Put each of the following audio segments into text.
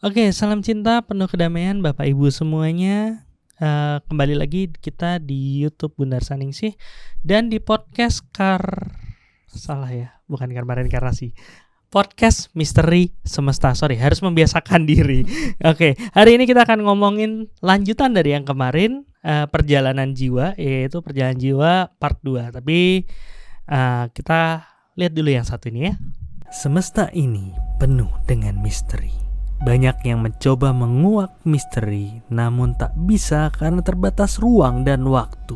Oke, salam cinta penuh kedamaian Bapak Ibu semuanya. Kembali lagi kita di YouTube Bundar Saningsih dan di podcast bukan Karmarin Karasi. Podcast Misteri Semesta. Harus membiasakan diri. Oke, hari ini kita akan ngomongin lanjutan dari yang kemarin, perjalanan jiwa, yaitu perjalanan jiwa part 2. Tapi kita lihat dulu yang satu ini ya. Semesta ini penuh dengan misteri. Banyak yang mencoba menguak misteri, namun tak bisa karena terbatas ruang dan waktu.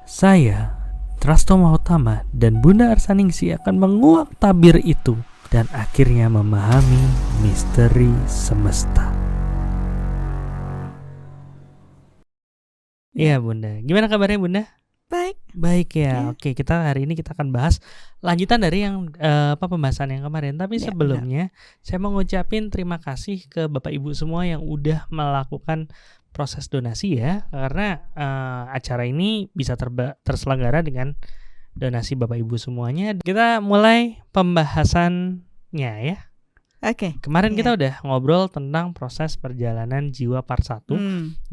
Saya, Trasto Mahotama dan Bunda Arsaningsih akan menguak tabir itu dan akhirnya memahami misteri semesta. Iya Bunda, gimana kabarnya Bunda? Baik ya. Oke, kita hari ini kita akan bahas lanjutan dari yang pembahasan yang kemarin. Tapi sebelumnya saya mau ngucapin terima kasih ke Bapak Ibu semua yang udah melakukan proses donasi ya, karena acara ini bisa terselenggara dengan donasi Bapak Ibu semuanya. Kita mulai pembahasannya ya. Oke. Kemarin kita udah ngobrol tentang proses perjalanan jiwa part 1,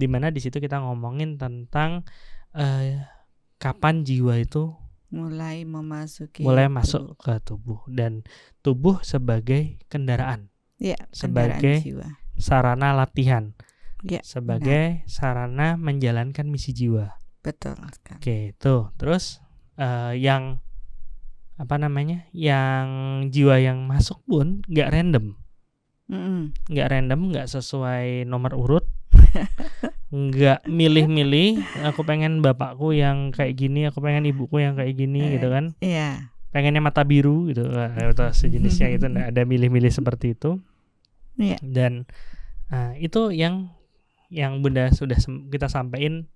di mana di situ kita ngomongin tentang kapan jiwa itu mulai masuk ke tubuh, dan tubuh sebagai kendaraan, sebagai jiwa, sarana latihan, sebagai sarana menjalankan misi jiwa. Betul. Oke, tuh terus yang jiwa yang masuk pun nggak random, nggak sesuai nomor urut. Nggak milih-milih, aku pengen bapakku yang kayak gini, aku pengen ibuku yang kayak gini gitu kan. Iya. Pengennya mata biru gitu, atau sejenisnya gitu. Nggak ada milih-milih seperti itu. Iya. Dan itu yang Bunda sudah kita sampaikan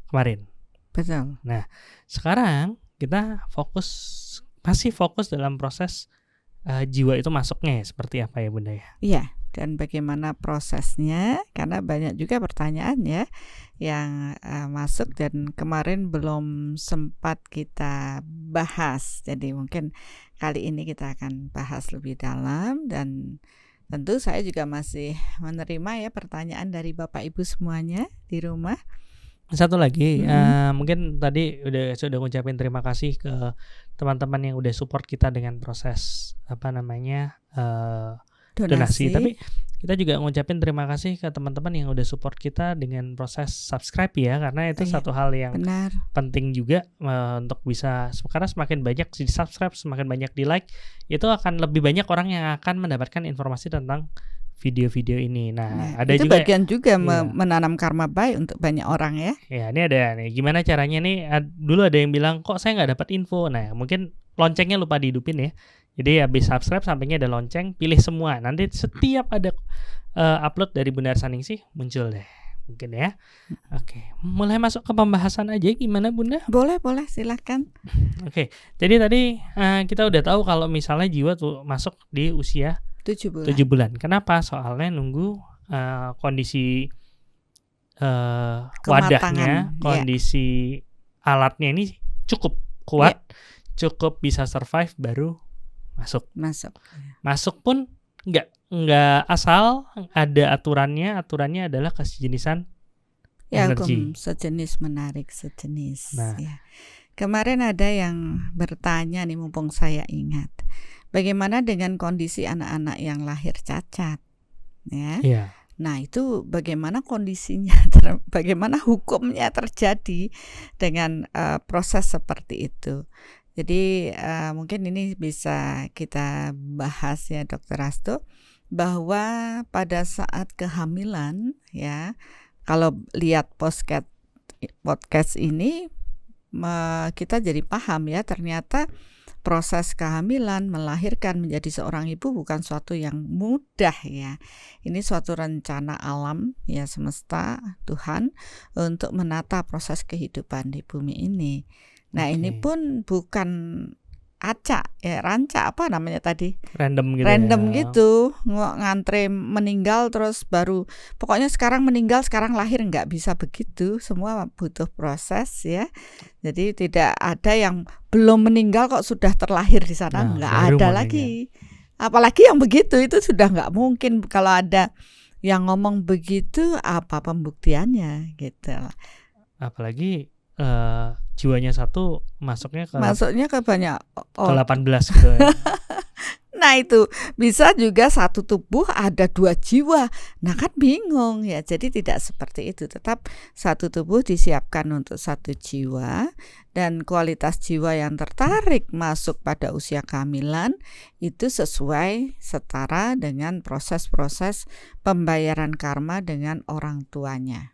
kemarin. Betul. Nah, sekarang kita masih fokus dalam proses jiwa itu masuknya seperti apa ya Bunda ya? Iya. Dan bagaimana prosesnya, karena banyak juga pertanyaan ya yang masuk dan kemarin belum sempat kita bahas. Jadi mungkin kali ini kita akan bahas lebih dalam, dan tentu saya juga masih menerima ya pertanyaan dari Bapak Ibu semuanya di rumah. Satu lagi, mungkin tadi sudah ngucapin terima kasih ke teman-teman yang udah support kita dengan proses donasi. Tapi kita juga ngucapin terima kasih ke teman-teman yang udah support kita dengan proses subscribe ya, karena itu satu hal yang penting juga untuk bisa, karena semakin banyak di subscribe, semakin banyak di like, itu akan lebih banyak orang yang akan mendapatkan informasi tentang video-video ini. Nah, ada itu juga bagian juga menanam karma baik untuk banyak orang ya. Ya, ini ada nih, gimana caranya nih? Dulu ada yang bilang kok saya nggak dapat info. Nah, mungkin loncengnya lupa dihidupin ya. Jadi habis subscribe sampingnya ada lonceng, pilih semua. Nanti setiap ada upload dari Bunda Arsaningsih muncul deh. Mungkin ya. Oke, mulai masuk ke pembahasan aja, gimana Bunda? Boleh, silakan. Oke, jadi tadi kita udah tahu kalau misalnya jiwa tuh masuk di usia 7 bulan. Kenapa? Soalnya nunggu kondisi wadahnya, kondisi alatnya ini cukup kuat, cukup bisa survive, baru masuk pun nggak asal, ada aturannya adalah kesejenisan energi, sejenis menarik sejenis. Ya. Kemarin ada yang bertanya nih, mumpung saya ingat, bagaimana dengan kondisi anak-anak yang lahir cacat ya? Nah, itu bagaimana kondisinya, bagaimana hukumnya terjadi dengan proses seperti itu. Jadi mungkin ini bisa kita bahas ya Dr. Rasto, bahwa pada saat kehamilan ya, kalau lihat podcast ini kita jadi paham ya, ternyata proses kehamilan, melahirkan, menjadi seorang ibu bukan suatu yang mudah ya. Ini suatu rencana alam ya, semesta, Tuhan untuk menata proses kehidupan di bumi ini. Nah, ini pun bukan acak ya, rancak apa namanya tadi? Random gitu, ngantre meninggal terus baru, pokoknya sekarang meninggal sekarang lahir, nggak bisa begitu. Semua butuh proses ya. Jadi tidak ada yang belum meninggal kok sudah terlahir di sana, nggak ada lagi. Apalagi yang begitu itu sudah nggak mungkin. Kalau ada yang ngomong begitu, apa pembuktiannya gitu. Apalagi jiwanya satu masuknya ke banyak ke 18 gitu ya. Nah itu bisa juga satu tubuh ada 2 jiwa. Nah kan bingung ya. Jadi tidak seperti itu. Tetap satu tubuh disiapkan untuk satu jiwa. Dan kualitas jiwa yang tertarik masuk pada usia kehamilan itu sesuai setara dengan proses-proses pembayaran karma dengan orang tuanya,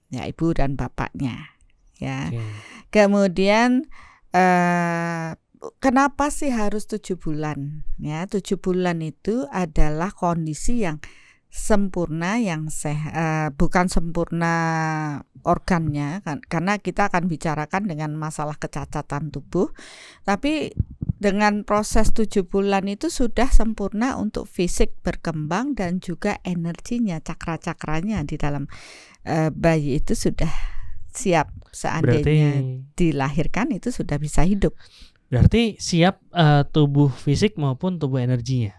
ya ibu dan bapaknya ya. Kemudian kenapa sih harus 7 bulan? Ya, 7 bulan itu adalah kondisi yang sempurna, yang bukan sempurna organnya, karena kita akan bicarakan dengan masalah kecacatan tubuh. Tapi dengan proses 7 bulan itu sudah sempurna untuk fisik berkembang dan juga energinya, cakra-cakranya di dalam bayi itu sudah siap. Seandainya dilahirkan itu sudah bisa hidup. Berarti siap tubuh fisik maupun tubuh energinya.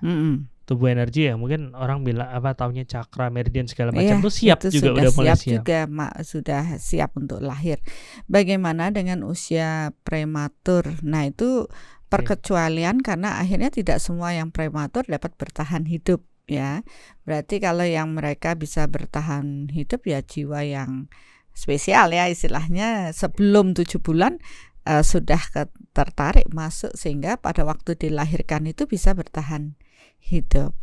Tubuh energi ya mungkin orang bilang taunya cakra, meridian segala macam tuh siap itu juga, udah mulai siap. Juga sudah siap untuk lahir. Bagaimana dengan usia prematur? Nah itu perkecualian karena akhirnya tidak semua yang prematur dapat bertahan hidup ya. Berarti kalau yang mereka bisa bertahan hidup ya jiwa yang spesial ya istilahnya, sebelum 7 bulan sudah tertarik masuk sehingga pada waktu dilahirkan itu bisa bertahan hidup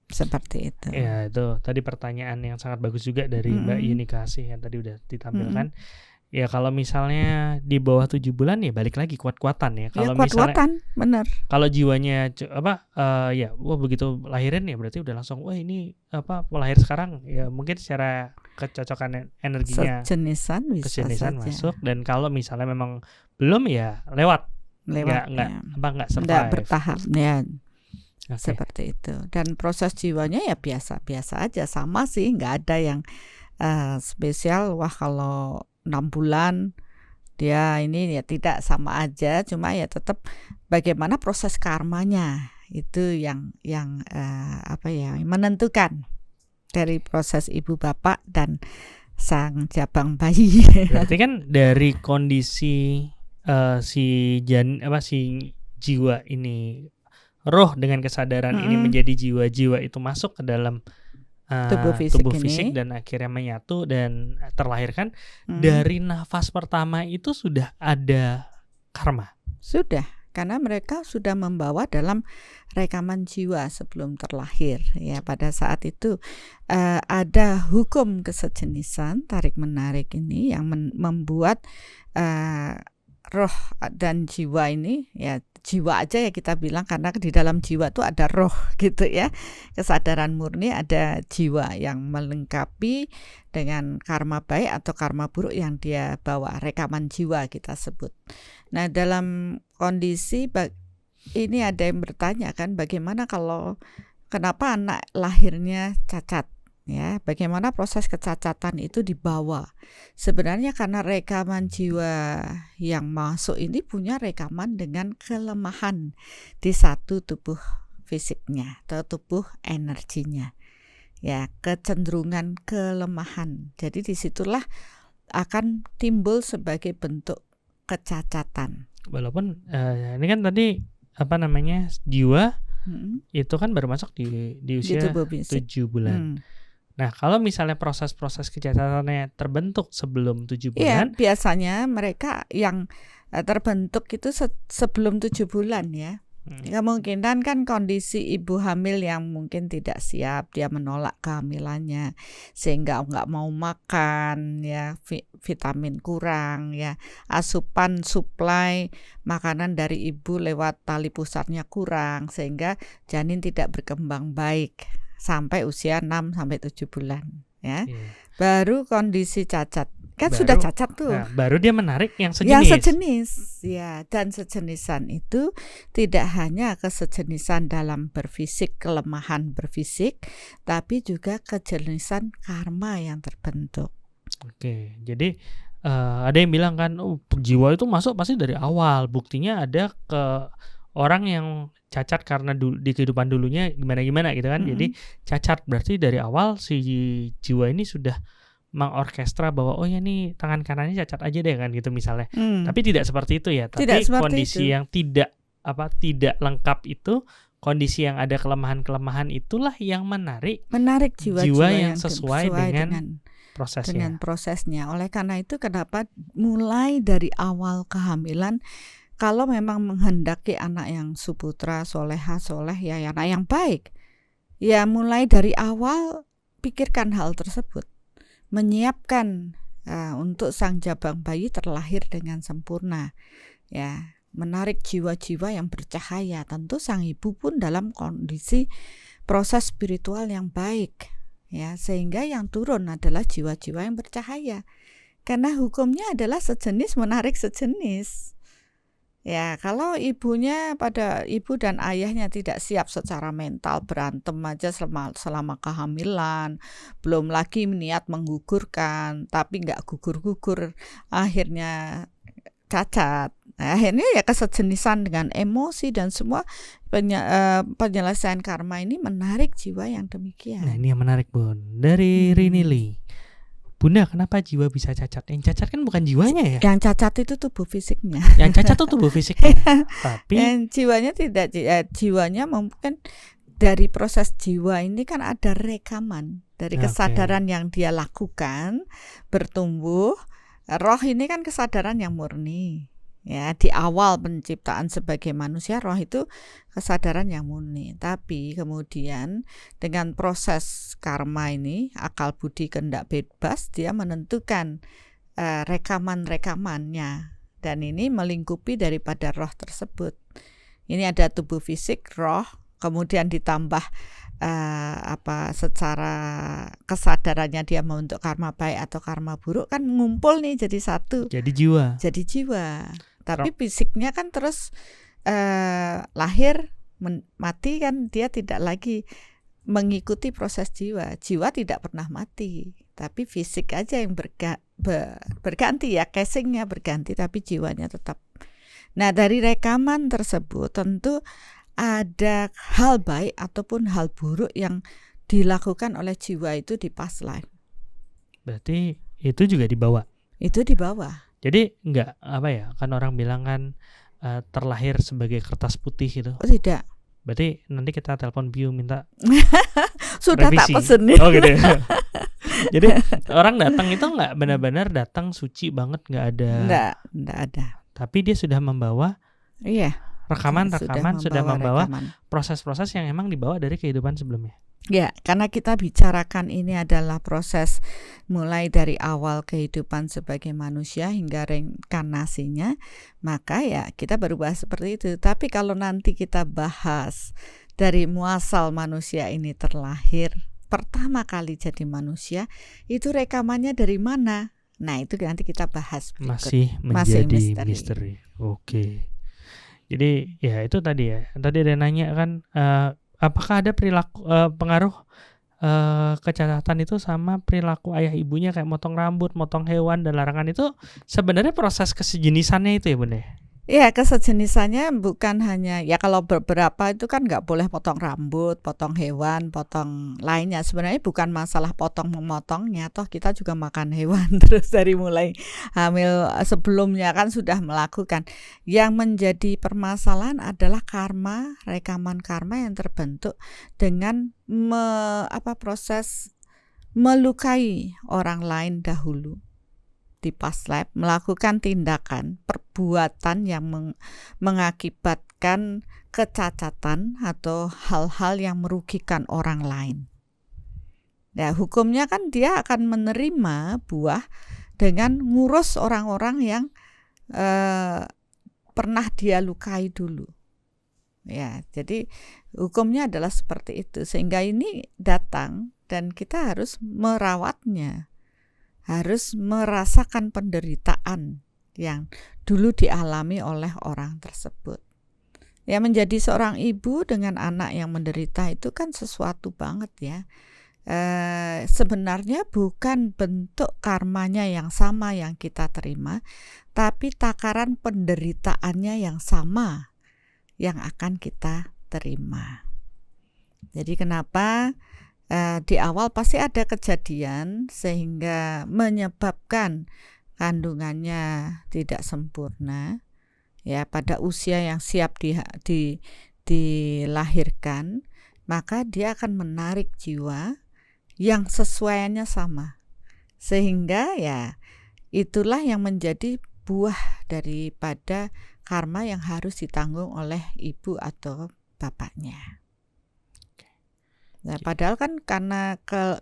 seperti itu. Ya itu tadi pertanyaan yang sangat bagus juga dari Mbak Yuni Kasih yang tadi udah ditampilkan. Ya kalau misalnya di bawah 7 bulan ya balik lagi kuat-kuatan ya. Kalau kuat-kuatan, benar. Kalau jiwanya begitu lahirin ya berarti udah langsung ini lahir sekarang ya, mungkin secara kecocokan energinya sejenisan bisa saja masuk. Dan kalau misalnya memang belum ya lewat nggak survive, nggak bertahap ya. Seperti itu. Dan proses jiwanya ya biasa-biasa aja, sama sih, nggak ada yang spesial. Wah kalau 6 bulan dia ini ya tidak, sama aja. Cuma ya tetap bagaimana proses karmanya itu yang menentukan dari proses ibu bapak dan sang jabang bayi. Berarti kan dari kondisi si jiwa ini, roh dengan kesadaran ini menjadi jiwa itu masuk ke dalam tubuh fisik dan akhirnya menyatu dan terlahirkan. Dari nafas pertama itu sudah ada karma. Sudah, karena mereka sudah membawa dalam rekaman jiwa sebelum terlahir ya. Pada saat itu ada hukum kesejenisan tarik menarik ini yang membuat roh dan jiwa ini, ya jiwa aja ya kita bilang, karena di dalam jiwa itu ada roh gitu ya. Kesadaran murni, ada jiwa yang melengkapi dengan karma baik atau karma buruk yang dia bawa, rekaman jiwa kita sebut. Nah dalam kondisi ini ada yang bertanya kan, bagaimana kenapa anak lahirnya cacat? Ya, bagaimana proses kecacatan itu dibawa? Sebenarnya karena rekaman jiwa yang masuk ini punya rekaman dengan kelemahan di satu tubuh fisiknya atau tubuh energinya. Ya, kecenderungan kelemahan. Jadi disitulah akan timbul sebagai bentuk kecacatan. Walaupun ini kan tadi jiwa itu kan baru masuk di usia 7 bulan. Nah, kalau misalnya proses-proses kecacatannya terbentuk sebelum 7 bulan, biasanya mereka yang terbentuk itu sebelum 7 bulan ya. Kemungkinan kan kondisi ibu hamil yang mungkin tidak siap, dia menolak kehamilannya sehingga nggak mau makan ya, vitamin kurang ya, asupan suplai makanan dari ibu lewat tali pusarnya kurang sehingga janin tidak berkembang baik sampai usia 6 sampai 7 bulan ya. Baru kondisi cacat. Kan sudah cacat tuh. Nah, baru dia menarik yang sejenis. Yang sejenis ya, dan sejenisan itu tidak hanya kesejenisan dalam berfisik, kelemahan berfisik, tapi juga kejenisan karma yang terbentuk. Oke, jadi ada yang bilang kan jiwa itu masuk pasti dari awal. Buktinya ada ke orang yang cacat karena di kehidupan dulunya gimana-gimana gitu kan. Jadi cacat berarti dari awal si jiwa ini sudah mengorkestra bahwa oh ya nih tangan kanannya cacat aja deh kan gitu misalnya. Tapi tidak seperti itu ya. Tapi kondisi yang tidak lengkap itu, kondisi yang ada kelemahan-kelemahan itulah yang menarik jiwa yang sesuai dengan prosesnya. Oleh karena itu kenapa mulai dari awal kehamilan, kalau memang menghendaki anak yang suputra, soleha, soleh, ya anak yang baik, ya mulai dari awal pikirkan hal tersebut, menyiapkan untuk sang jabang bayi terlahir dengan sempurna, ya menarik jiwa-jiwa yang bercahaya. Tentu sang ibu pun dalam kondisi proses spiritual yang baik, ya sehingga yang turun adalah jiwa-jiwa yang bercahaya. Karena hukumnya adalah sejenis menarik sejenis. Ya, kalau ibu dan ayahnya tidak siap secara mental, berantem aja selama kehamilan, belum lagi niat menggugurkan, tapi nggak gugur-gugur, akhirnya cacat. Nah, akhirnya ya kesejenisan dengan emosi dan semua penyelesaian karma ini menarik jiwa yang demikian. Nah, ini yang menarik, Bun. Dari Rinili. Bunda, kenapa jiwa bisa cacat? Yang cacat kan bukan jiwanya ya? Yang cacat itu tubuh fisiknya. Yang cacat itu tubuh fisiknya. Tapi yang jiwanya tidak, jiwanya mungkin dari proses jiwa ini kan ada rekaman dari kesadaran yang dia lakukan, bertumbuh. Roh ini kan kesadaran yang murni. Ya, di awal penciptaan sebagai manusia, roh itu kesadaran yang murni. Tapi kemudian dengan proses karma ini, akal budi kehendak bebas, dia menentukan rekaman-rekamannya, dan ini melingkupi daripada roh tersebut. Ini ada tubuh fisik, roh, kemudian ditambah secara kesadarannya dia membentuk karma baik atau karma buruk, kan ngumpul nih jadi satu. Jadi jiwa. Tapi fisiknya kan terus lahir mati kan, dia tidak lagi mengikuti proses jiwa. Jiwa tidak pernah mati, tapi fisik aja yang berganti ya, casingnya berganti, tapi jiwanya tetap. Nah, dari rekaman tersebut tentu ada hal baik ataupun hal buruk yang dilakukan oleh jiwa itu di past life. Berarti itu juga dibawa? Itu dibawa. Jadi enggak kan orang bilang kan terlahir sebagai kertas putih gitu. Oh, tidak. Berarti nanti kita telepon Bio minta sudah revisi. Tak pesen. Oh gitu. Jadi orang datang itu enggak benar-benar datang suci banget, enggak ada. Enggak ada. Tapi dia sudah membawa rekaman sudah membawa proses-proses yang emang dibawa dari kehidupan sebelumnya. Ya, karena kita bicarakan ini adalah proses mulai dari awal kehidupan sebagai manusia hingga reinkarnasinya, maka ya kita baru bahas seperti itu. Tapi kalau nanti kita bahas dari muasal manusia ini terlahir, pertama kali jadi manusia, itu rekamannya dari mana? Nah, itu nanti kita bahas berikut. Masih menjadi misteri. Oke. Jadi ya itu tadi ya. Tadi ada nanya kan, apakah ada perilaku pengaruh kecacatan itu sama perilaku ayah ibunya, kayak motong rambut, motong hewan dan larangan itu sebenarnya proses kesejenisannya itu ya Bunda? Ya, kesejenisannya bukan hanya ya, kalau beberapa itu kan nggak boleh potong rambut, potong hewan, potong lainnya. Sebenarnya bukan masalah potong memotongnya, toh kita juga makan hewan terus dari mulai hamil sebelumnya kan sudah melakukan. Yang menjadi permasalahan adalah karma, rekaman karma yang terbentuk dengan proses melukai orang lain dahulu di past life, melakukan tindakan perbuatan yang mengakibatkan kecacatan atau hal-hal yang merugikan orang lain. Nah, hukumnya kan dia akan menerima buah dengan ngurus orang-orang yang pernah dia lukai dulu. Ya, jadi hukumnya adalah seperti itu, sehingga ini datang dan kita harus merawatnya, harus merasakan penderitaan yang dulu dialami oleh orang tersebut. Ya, menjadi seorang ibu dengan anak yang menderita itu kan sesuatu banget ya. Sebenarnya bukan bentuk karmanya yang sama yang kita terima, tapi takaran penderitaannya yang sama yang akan kita terima. Jadi kenapa di awal pasti ada kejadian sehingga menyebabkan kandungannya tidak sempurna, ya, pada usia yang siap dilahirkan, maka dia akan menarik jiwa yang sesuaiannya sama, sehingga ya itulah yang menjadi buah daripada karma yang harus ditanggung oleh ibu atau bapaknya. Nah, padahal kan karena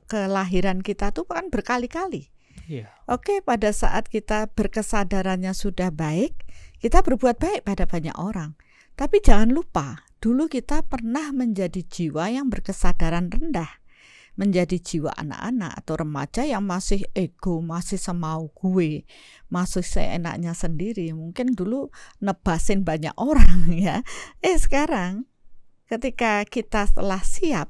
kelahiran kita tuh kan berkali-kali. Iya. Oke, pada saat kita berkesadarannya sudah baik, kita berbuat baik pada banyak orang. Tapi jangan lupa, dulu kita pernah menjadi jiwa yang berkesadaran rendah, menjadi jiwa anak-anak atau remaja yang masih ego, masih semau gue, masih seenaknya sendiri. Mungkin dulu nebasin banyak orang ya. Sekarang ketika kita telah siap,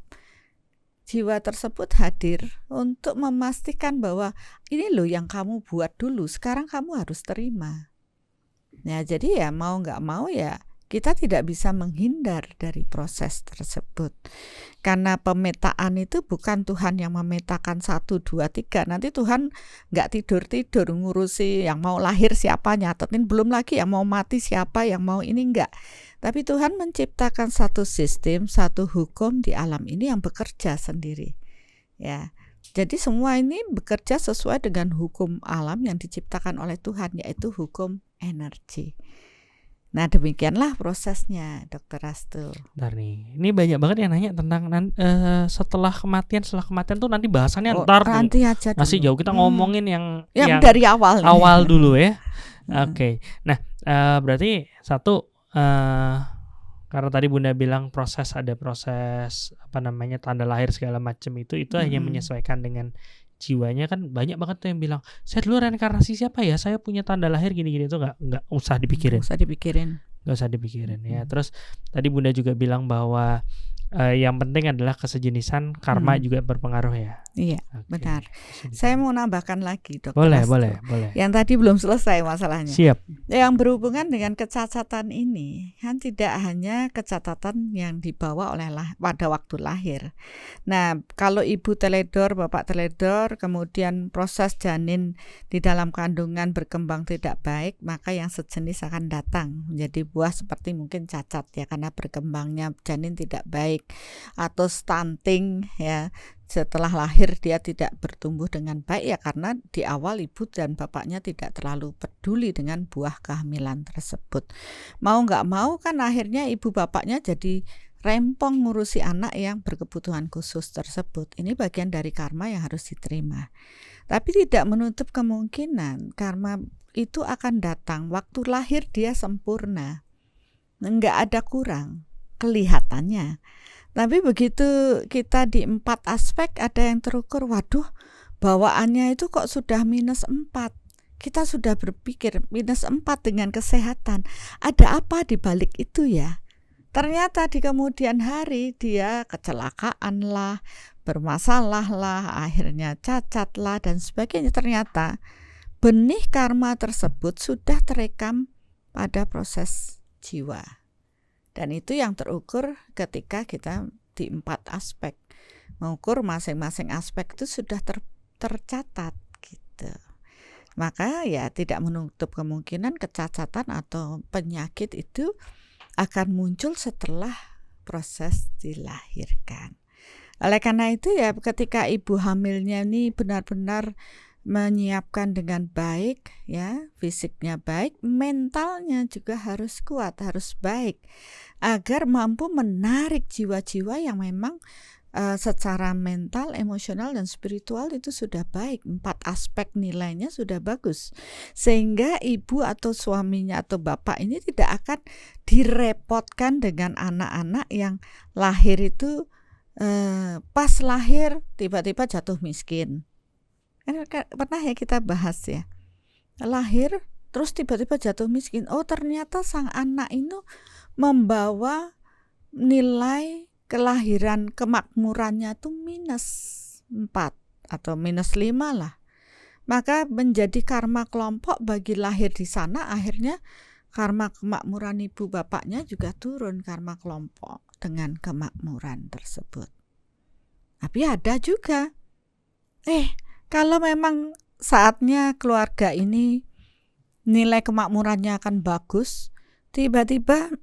jiwa tersebut hadir untuk memastikan bahwa ini loh yang kamu buat dulu, sekarang kamu harus terima. Ya, jadi ya mau nggak mau ya kita tidak bisa menghindar dari proses tersebut. Karena pemetaan itu bukan Tuhan yang memetakan 1, 2, 3. Nanti Tuhan nggak tidur-tidur ngurusi yang mau lahir siapa nyatetin, belum lagi yang mau mati siapa, yang mau ini enggak. Tapi Tuhan menciptakan satu sistem, satu hukum di alam ini yang bekerja sendiri. Ya. Jadi semua ini bekerja sesuai dengan hukum alam yang diciptakan oleh Tuhan, yaitu hukum energi. Nah, demikianlah prosesnya, Dr. Astu. Bentar nih, ini banyak banget yang nanya tentang setelah kematian tuh nanti bahasannya nanti aja dulu. Masih jauh, kita ngomongin yang dari awal dulu ya. Oke. Nah, berarti satu, karena tadi Bunda bilang ada proses tanda lahir segala macam itu hanya menyesuaikan dengan jiwanya. Kan banyak banget tuh yang bilang, saya dulu reinkarnasi siapa ya, saya punya tanda lahir gini-gini. Itu nggak usah dipikirin. Nggak usah dipikirin ya. Terus tadi Bunda juga bilang bahwa yang penting adalah kesejenisan, karma juga berpengaruh ya. Iya, benar. Saya mau nambahkan lagi, Dr. Boleh. Yang tadi belum selesai masalahnya. Siap. Yang berhubungan dengan kecacatan ini kan tidak hanya kecacatan yang dibawa oleh pada waktu lahir. Nah, kalau ibu teledor, bapak teledor, kemudian proses janin di dalam kandungan berkembang tidak baik, maka yang sejenis akan datang menjadi buah seperti mungkin cacat ya, karena berkembangnya janin tidak baik, atau stunting ya, setelah lahir dia tidak bertumbuh dengan baik ya karena di awal ibu dan bapaknya tidak terlalu peduli dengan buah kehamilan tersebut. Mau nggak mau kan akhirnya ibu bapaknya jadi rempong ngurusi anak yang berkebutuhan khusus tersebut. Ini bagian dari karma yang harus diterima. Tapi tidak menutup kemungkinan karma itu akan datang waktu lahir dia sempurna, nggak ada kurang kelihatannya. Tapi begitu kita di 4 aspek ada yang terukur, waduh bawaannya itu kok sudah -4. Kita sudah berpikir -4 dengan kesehatan. Ada apa di balik itu ya? Ternyata di kemudian hari dia kecelakaan lah, bermasalah lah, akhirnya cacat lah dan sebagainya. Ternyata benih karma tersebut sudah terekam pada proses jiwa. Dan itu yang terukur ketika kita di 4 aspek. Mengukur masing-masing aspek itu sudah tercatat gitu. Maka ya tidak menutup kemungkinan kecacatan atau penyakit itu akan muncul setelah proses dilahirkan. Oleh karena itu ya ketika ibu hamilnya ini benar-benar menyiapkan dengan baik ya, fisiknya baik, mentalnya juga harus kuat, harus baik agar mampu menarik jiwa-jiwa yang memang secara mental, emosional dan spiritual itu sudah baik. 4 aspek nilainya sudah bagus sehingga ibu atau suaminya atau bapak ini tidak akan direpotkan dengan anak-anak yang lahir itu pas lahir tiba-tiba jatuh miskin. Pernah ya kita bahas ya, lahir terus tiba-tiba jatuh miskin. Oh ternyata sang anak itu membawa nilai kelahiran kemakmurannya tuh -4 atau -5 lah. Maka menjadi karma kelompok bagi lahir di sana, akhirnya karma kemakmuran ibu bapaknya juga turun karma kelompok dengan kemakmuran tersebut. Tapi ada juga, kalau memang saatnya keluarga ini nilai kemakmurannya akan bagus, tiba-tiba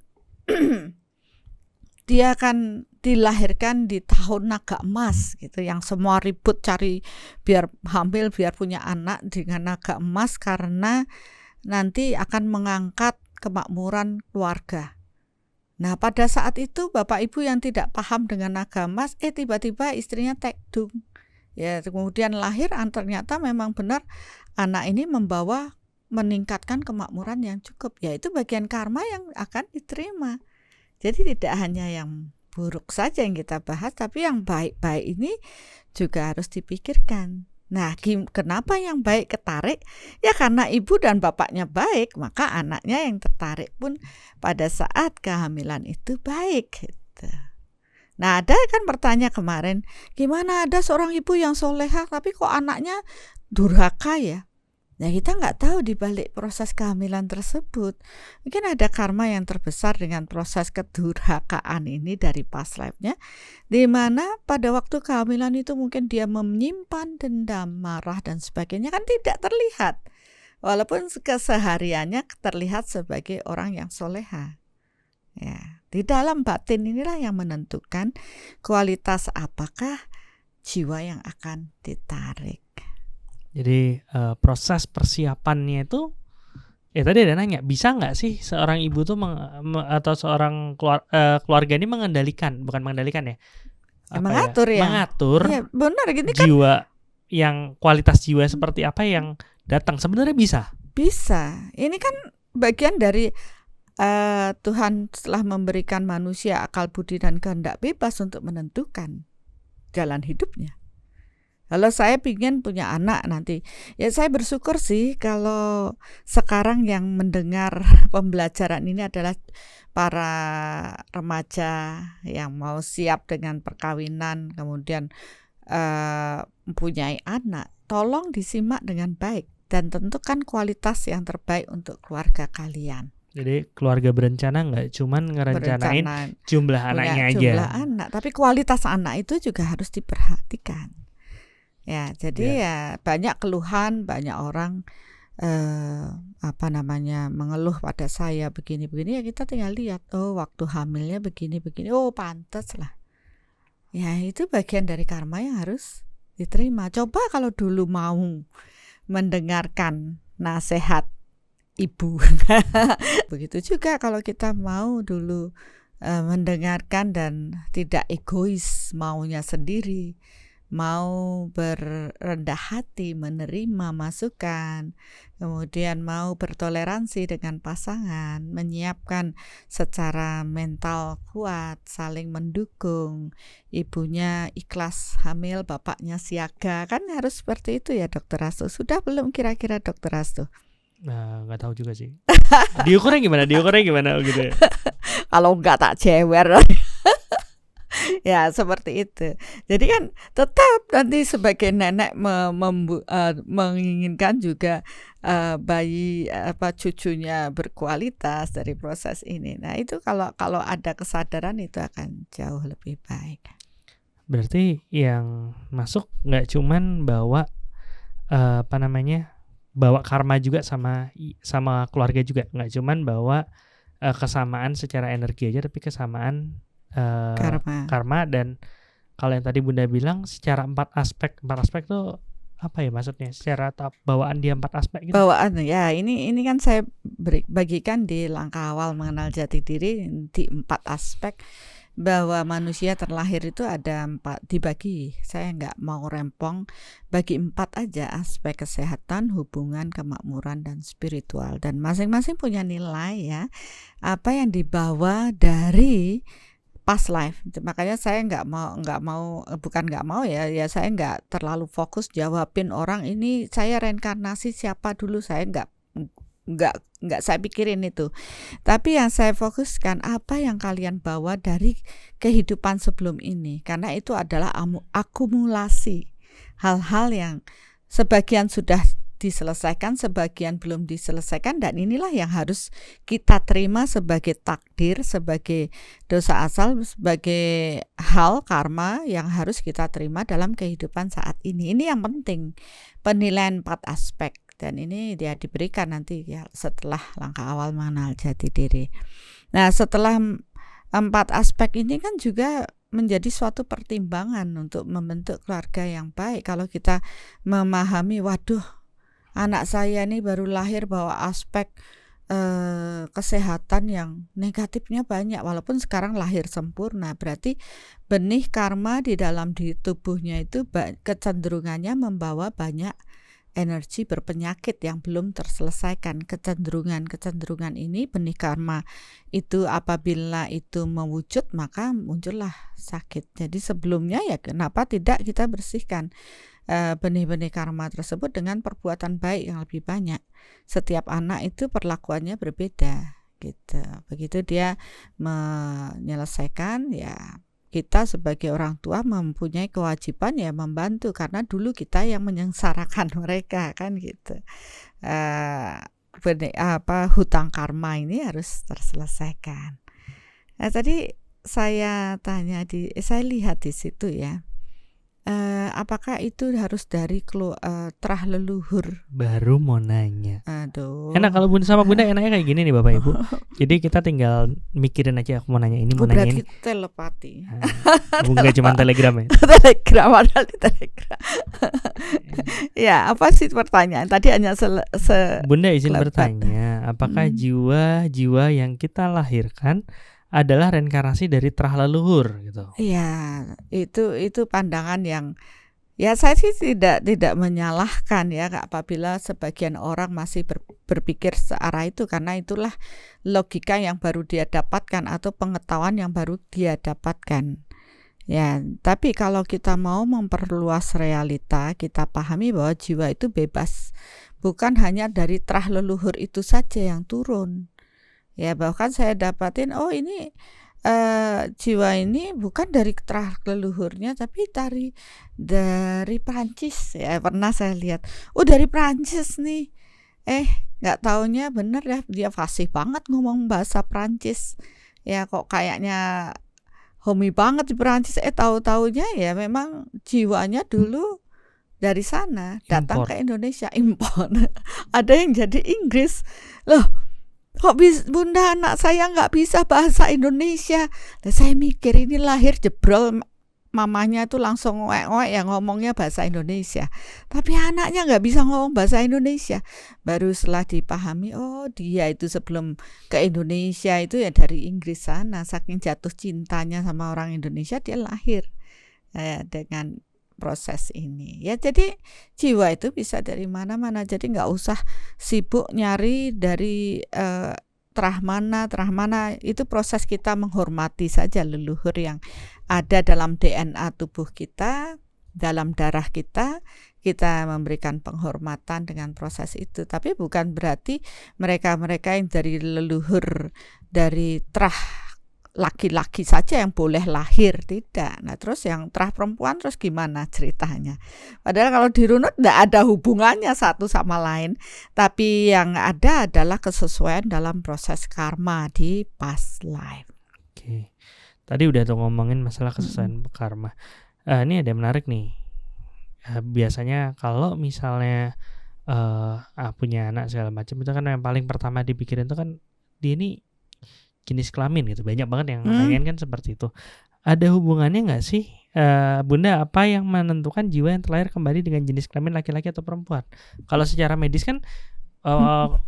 dia akan dilahirkan di tahun naga emas gitu, yang semua ribut cari biar hamil, biar punya anak dengan naga emas karena nanti akan mengangkat kemakmuran keluarga. Nah, pada saat itu bapak ibu yang tidak paham dengan naga emas, tiba-tiba istrinya tekdung. Ya, kemudian lahir, ternyata memang benar anak ini meningkatkan kemakmuran yang cukup. Ya, itu bagian karma yang akan diterima. Jadi tidak hanya yang buruk saja yang kita bahas, tapi yang baik-baik ini juga harus dipikirkan. Nah, kenapa yang baik ketarik? Ya karena ibu dan bapaknya baik, maka anaknya yang tertarik pun pada saat kehamilan itu baik gitu. Nah, ada kan bertanya kemarin, gimana ada seorang ibu yang soleha tapi kok anaknya durhaka ya? Nah, kita nggak tahu di balik proses kehamilan tersebut. Mungkin ada karma yang terbesar dengan proses kedurhakaan ini dari past life-nya, di mana pada waktu kehamilan itu mungkin dia menyimpan dendam, marah dan sebagainya, kan tidak terlihat. Walaupun kesehariannya terlihat sebagai orang yang soleha. Ya, di dalam batin inilah yang menentukan kualitas apakah jiwa yang akan ditarik. Jadi proses persiapannya itu, tadi ada nanya, bisa nggak sih seorang ibu tuh atau seorang keluarga ini mengatur ya, benar, gini jiwa kan, yang kualitas jiwa seperti apa yang datang, sebenarnya bisa. Ini kan bagian dari Tuhan setelah memberikan manusia akal budi dan kehendak bebas untuk menentukan jalan hidupnya. Kalau saya ingin punya anak nanti, ya saya bersyukur sih kalau sekarang yang mendengar pembelajaran ini adalah para remaja yang mau siap dengan perkawinan, kemudian mempunyai anak. Tolong disimak dengan baik dan tentukan kualitas yang terbaik untuk keluarga kalian. Jadi keluarga berencana nggak cuman ngerencanain jumlah anaknya aja. Jumlah anak, tapi kualitas anak itu juga harus diperhatikan. Ya, jadi ya banyak keluhan, banyak orang mengeluh pada saya begini-begini, ya kita tinggal lihat, waktu hamilnya begini-begini, pantas lah. Ya, itu bagian dari karma yang harus diterima. Coba kalau dulu mau mendengarkan nasihat ibu. Begitu juga kalau kita mau dulu mendengarkan dan tidak egois maunya sendiri, mau berendah hati menerima masukan, kemudian mau bertoleransi dengan pasangan, menyiapkan secara mental kuat, saling mendukung, ibunya ikhlas hamil, bapaknya siaga, kan harus seperti itu ya Dokter Hasto. Sudah belum kira-kira Dokter Hasto? Nah, nggak tahu juga sih. Diukurnya gimana gitu ya? Kalau nggak tak jewer. Ya seperti itu. Jadi kan tetap nanti sebagai nenek menginginkan juga bayi cucunya berkualitas dari proses ini. Nah itu kalau ada kesadaran itu akan jauh lebih baik. Berarti yang masuk nggak cuman bawa bawa karma juga sama keluarga juga, nggak cuman bawa kesamaan secara energi aja, tapi kesamaan karma. Dan kalau yang tadi Bunda bilang secara 4 aspek tuh apa ya maksudnya, secara bawaan dia 4 aspek gitu. Bawaan ya, ini kan saya bagikan di langkah awal mengenal jati diri di 4 aspek, bahwa manusia terlahir itu ada 4, dibagi, saya nggak mau rempong, bagi 4 aja aspek: kesehatan, hubungan, kemakmuran, dan spiritual, dan masing-masing punya nilai ya, apa yang dibawa dari past life. Makanya saya nggak mau saya nggak terlalu fokus jawabin orang ini saya reinkarnasi siapa dulu, saya nggak saya pikirin itu. Tapi yang saya fokuskan apa yang kalian bawa dari kehidupan sebelum ini, karena itu adalah akumulasi hal-hal yang sebagian sudah diselesaikan, sebagian belum diselesaikan, dan inilah yang harus kita terima sebagai takdir, sebagai dosa asal, sebagai hal karma yang harus kita terima dalam kehidupan saat ini. Ini yang penting, penilaian 4 aspek, dan ini dia diberikan nanti ya setelah langkah awal mengenal jati diri. Nah, setelah 4 aspek ini kan juga menjadi suatu pertimbangan untuk membentuk keluarga yang baik. Kalau kita memahami, waduh, anak saya ini baru lahir bawa aspek kesehatan yang negatifnya banyak, walaupun sekarang lahir sempurna, berarti benih karma di dalam di tubuhnya itu kecenderungannya membawa banyak energi berpenyakit yang belum terselesaikan. Kecenderungan ini, benih karma itu apabila itu mewujud, maka muncullah sakit. Jadi sebelumnya ya kenapa tidak kita bersihkan benih-benih karma tersebut dengan perbuatan baik yang lebih banyak. Setiap anak itu perlakuannya berbeda gitu. Begitu dia menyelesaikan, ya kita sebagai orang tua mempunyai kewajiban ya membantu, karena dulu kita yang menyengsarakan mereka kan gitu. Hutang karma ini harus terselesaikan. Nah, tadi saya lihat di situ ya, apakah itu harus dari terah leluhur? Baru mau nanya. Aduh. Enak kalau Bunda sama Bunda enaknya kayak gini nih Bapak Ibu. Jadi kita tinggal mikirin aja, aku mau nanya ini, mau nanya ini. Berarti telepati. Bukan cuma telegram ya. Telegram, padahal di telegram. Ya, apa sih pertanyaan? Tadi hanya Bunda izin bertanya, apakah jiwa yang kita lahirkan adalah reinkarnasi dari terah leluhur gitu? Iya, itu pandangan yang ya saya sih tidak menyalahkan ya apabila sebagian orang masih berpikir searah itu, karena itulah logika yang baru dia dapatkan atau pengetahuan yang baru dia dapatkan. Ya, tapi kalau kita mau memperluas realita, kita pahami bahwa jiwa itu bebas, bukan hanya dari terah leluhur itu saja yang turun. Ya, bahkan saya dapatin, oh ini jiwa ini bukan dari terah leluhurnya, tapi dari Prancis ya, pernah saya lihat. Oh, dari Prancis nih. Nggak taunya bener ya, dia fasih banget ngomong bahasa Prancis. Ya kok kayaknya homi banget di Prancis. Tahu-taunya ya memang jiwanya dulu dari sana datang ke Indonesia, impor. Ada yang jadi Inggris. Loh, kok Bunda anak saya nggak bisa bahasa Indonesia? Nah, saya mikir ini lahir jebrol, mamanya itu langsung ngowek yang ngomongnya bahasa Indonesia, tapi anaknya nggak bisa ngomong bahasa Indonesia. Baru setelah dipahami, oh dia itu sebelum ke Indonesia itu ya dari Inggris sana, saking jatuh cintanya sama orang Indonesia dia lahir dengan proses ini ya. Jadi jiwa itu bisa dari mana-mana, jadi nggak usah sibuk nyari dari terah mana, itu proses kita menghormati saja leluhur yang ada dalam DNA tubuh kita, dalam darah kita memberikan penghormatan dengan proses itu. Tapi bukan berarti mereka yang dari leluhur dari terah laki-laki saja yang boleh lahir, tidak. Nah, terus yang terah perempuan terus gimana ceritanya? Padahal kalau dirunut tidak ada hubungannya satu sama lain, tapi yang ada adalah kesesuaian dalam proses karma di past life. Oke. Tadi udah tuh ngomongin masalah kesesuaian karma. Ini ada yang menarik nih. Biasanya kalau misalnya punya anak segala macam, itu kan yang paling pertama dipikirin itu kan dia ini jenis kelamin gitu. Banyak banget yang pengen kan seperti itu. Ada hubungannya nggak sih, Bunda, apa yang menentukan jiwa yang terlahir kembali dengan jenis kelamin laki-laki atau perempuan? Kalau secara medis kan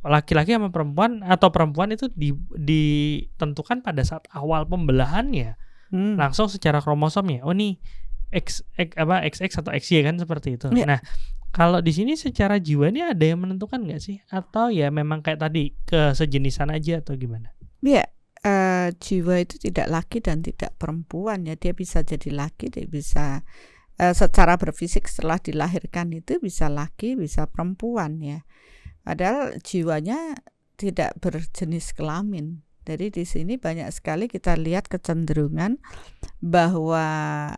laki-laki sama perempuan atau perempuan itu ditentukan pada saat awal pembelahannya, langsung secara kromosomnya. Oh nih XX atau XY kan seperti itu. Nah, kalau di sini secara jiwa ini ada yang menentukan nggak sih? Atau ya memang kayak tadi kesejenisan aja atau gimana? Iya. Jiwa itu tidak laki dan tidak perempuan ya, dia bisa jadi laki, dia bisa secara berfisik setelah dilahirkan itu bisa laki, bisa perempuan ya. Padahal jiwanya tidak berjenis kelamin. Jadi di sini banyak sekali kita lihat kecenderungan bahwa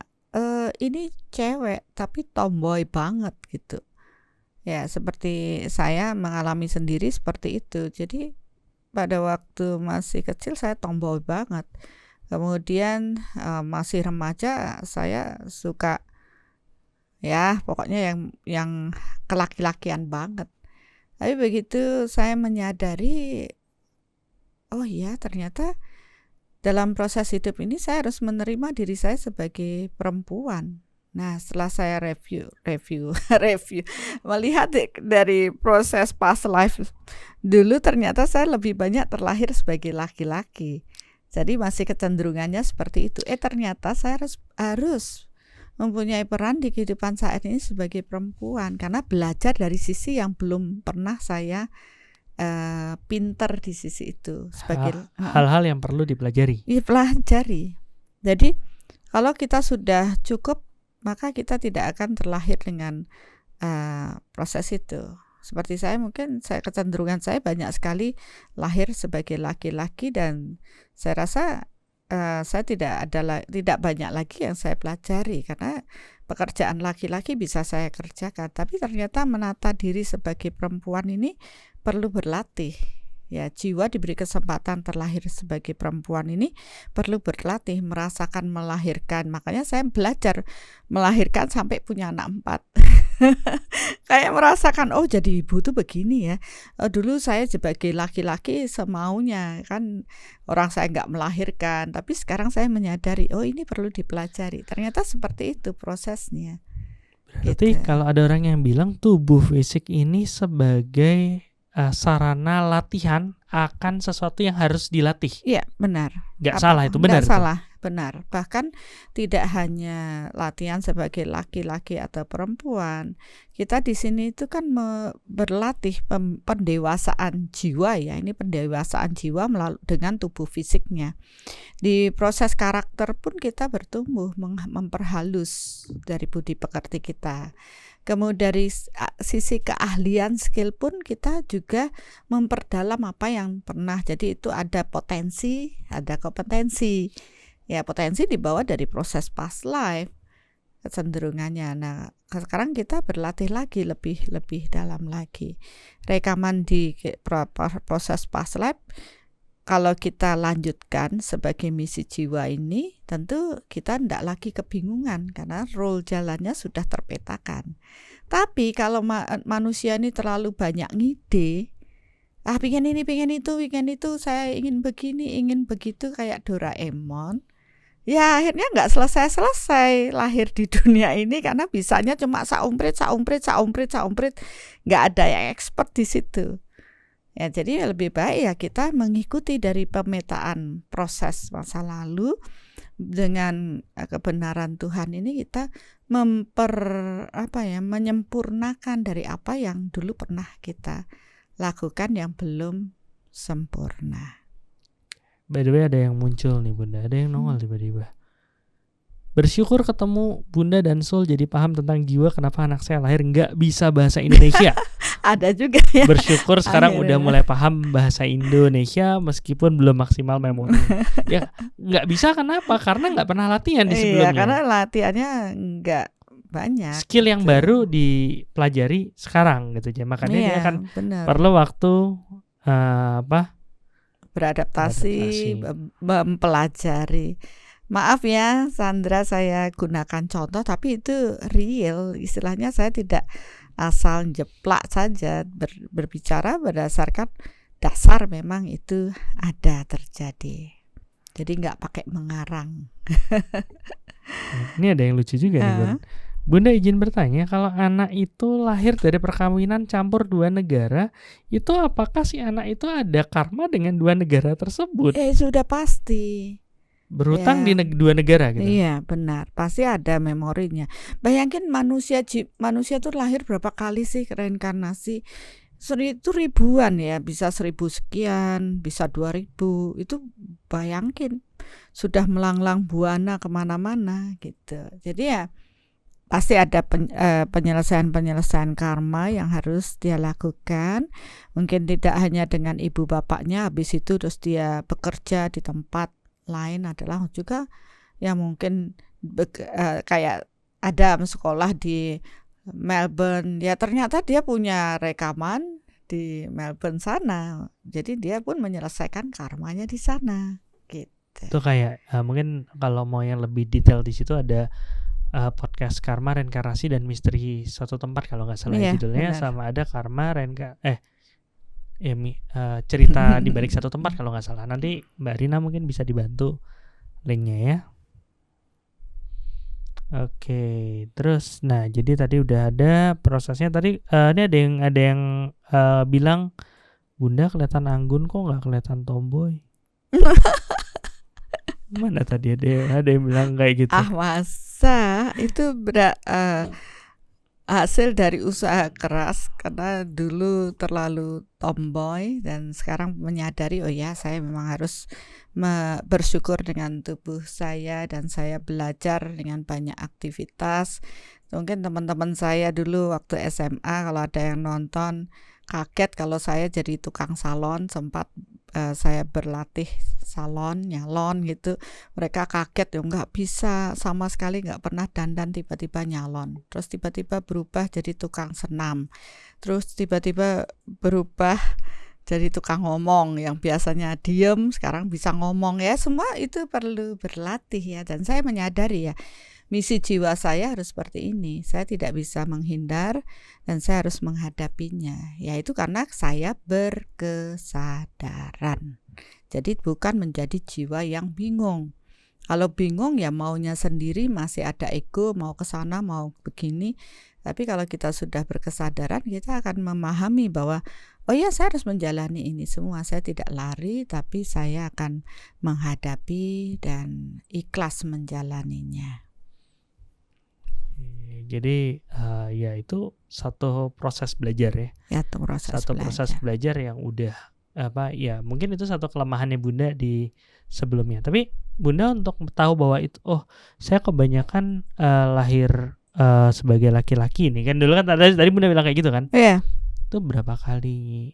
ini cewek tapi tomboy banget gitu. Ya, seperti saya mengalami sendiri seperti itu. Jadi pada waktu masih kecil saya tomboy banget. Kemudian masih remaja saya suka, ya pokoknya yang kelaki-lakian banget. Tapi begitu saya menyadari, oh iya ternyata dalam proses hidup ini saya harus menerima diri saya sebagai perempuan. Nah, setelah saya review melihat dari proses past life dulu, ternyata saya lebih banyak terlahir sebagai laki-laki. Jadi masih kecenderungannya seperti itu. Ternyata saya harus mempunyai peran di kehidupan saat ini sebagai perempuan, karena belajar dari sisi yang belum pernah saya pinter di sisi itu, sebagai hal-hal yang perlu dipelajari. Dipelajari. Jadi kalau kita sudah cukup, maka kita tidak akan terlahir dengan proses itu. Seperti saya, mungkin kecenderungan saya banyak sekali lahir sebagai laki-laki, dan saya rasa saya tidak banyak lagi yang saya pelajari, karena pekerjaan laki-laki bisa saya kerjakan, tapi ternyata menata diri sebagai perempuan ini perlu berlatih. Ya, jiwa diberi kesempatan terlahir sebagai perempuan ini perlu berlatih, merasakan melahirkan. Makanya saya belajar melahirkan sampai punya anak 4. Kayak merasakan, oh jadi ibu tuh begini ya. Dulu saya sebagai laki-laki semaunya, kan orang saya nggak melahirkan. Tapi sekarang saya menyadari, oh ini perlu dipelajari. Ternyata seperti itu prosesnya. Berarti gitu. Kalau ada orang yang bilang tubuh fisik ini sebagai sarana latihan akan sesuatu yang harus dilatih. Iya, benar. Gak salah itu, benar. Gak salah, benar. Bahkan tidak hanya latihan sebagai laki-laki atau perempuan. Kita di sini itu kan berlatih pendewasaan jiwa ya. Ini pendewasaan jiwa dengan tubuh fisiknya. Di proses karakter pun kita bertumbuh, memperhalus dari budi pekerti kita. Kemudian dari sisi keahlian skill pun kita juga memperdalam apa yang pernah. Jadi itu ada potensi, ada kompetensi. Ya, potensi dibawa dari proses past life kecenderungannya. Nah, sekarang kita berlatih lagi lebih dalam lagi. Rekaman di proses past life, kalau kita lanjutkan sebagai misi jiwa ini, tentu kita tidak lagi kebingungan karena role jalannya sudah terpetakan. Tapi kalau manusia ini terlalu banyak ngide, pengen ini, pengen itu, saya ingin begini, ingin begitu, kayak Doraemon. Ya akhirnya nggak selesai lahir di dunia ini, karena bisanya cuma saumprit, nggak ada yang expert di situ. Ya, jadi lebih baik ya kita mengikuti dari pemetaan proses masa lalu dengan kebenaran Tuhan ini, kita menyempurnakan dari apa yang dulu pernah kita lakukan yang belum sempurna. By the way, ada yang muncul nih Bunda, ada yang nongol tiba-tiba. Bersyukur ketemu Bunda dan Sul, jadi paham tentang jiwa, kenapa anak saya lahir nggak bisa bahasa Indonesia. Ada juga ya. Bersyukur sekarang udah mulai paham bahasa Indonesia meskipun belum maksimal memori. Ya nggak bisa, kenapa? Karena nggak pernah latihan di sebelumnya. Iya, karena latihannya nggak banyak. Skill yang baru dipelajari sekarang gitu aja. Makanya dia kan perlu waktu beradaptasi, mempelajari. Maaf ya Sandra, saya gunakan contoh, tapi itu real. Istilahnya saya tidak asal jeplak saja berbicara berdasarkan dasar, memang itu ada terjadi. Jadi nggak pakai mengarang. Ini ada yang lucu juga nih Bunda. Bunda izin bertanya, kalau anak itu lahir dari perkawinan campur 2 negara, itu apakah si anak itu ada karma dengan 2 negara tersebut? Sudah pasti. Berutang di 2 negara gitu. Iya benar, pasti ada memorinya. Bayangin manusia tuh lahir berapa kali sih reinkarnasi? Itu ribuan ya, bisa 1000 sekian, bisa 2000. Itu bayangin, sudah melanglang buana kemana-mana gitu. Jadi ya pasti ada penyelesaian karma yang harus dia lakukan. Mungkin tidak hanya dengan ibu bapaknya, habis itu terus dia bekerja di tempat lain, adalah juga yang mungkin kayak ada sekolah di Melbourne, ya ternyata dia punya rekaman di Melbourne sana. Jadi dia pun menyelesaikan karmanya di sana gitu. Itu kayak mungkin kalau mau yang lebih detail di situ ada podcast Karma, Reinkarnasi dan Misteri Suatu Tempat kalau nggak salah judulnya, benar. sama ada Karma cerita di balik satu tempat kalau nggak salah. Nanti Mbak Rina mungkin bisa dibantu linknya ya. Oke, terus nah jadi tadi udah ada prosesnya tadi. Ini ada yang bilang Bunda kelihatan anggun kok nggak kelihatan tomboy. Mana tadi ada yang bilang kayak gitu. Masa itu hasil dari usaha keras, karena dulu terlalu tomboy dan sekarang menyadari oh ya saya memang harus bersyukur dengan tubuh saya dan saya belajar dengan banyak aktivitas. Mungkin teman-teman saya dulu waktu SMA kalau ada yang nonton kaget kalau saya jadi tukang salon, sempat saya berlatih salon, nyalon gitu. Mereka kaget ya, nggak bisa sama sekali, nggak pernah dandan, tiba-tiba nyalon. Terus tiba-tiba berubah jadi tukang senam. Terus tiba-tiba berubah jadi tukang ngomong, yang biasanya diem sekarang bisa ngomong ya. Semua itu perlu berlatih ya. Dan saya menyadari ya, misi jiwa saya harus seperti ini. Saya tidak bisa menghindar dan saya harus menghadapinya. Yaitu karena saya berkesadaran. Jadi bukan menjadi jiwa yang bingung. Kalau bingung ya maunya sendiri, masih ada ego, mau ke sana, mau begini. Tapi kalau kita sudah berkesadaran, kita akan memahami bahwa oh ya saya harus menjalani ini semua. Saya tidak lari, tapi saya akan menghadapi dan ikhlas menjalaninya. Jadi ya itu satu proses belajar ya. Satu proses belajar yang udah ya mungkin itu satu kelemahannya Bunda di sebelumnya. Tapi Bunda untuk tahu bahwa itu saya kebanyakan lahir sebagai laki-laki nih kan, dulu kan tadi Bunda bilang kayak gitu kan. Iya. Itu berapa kali?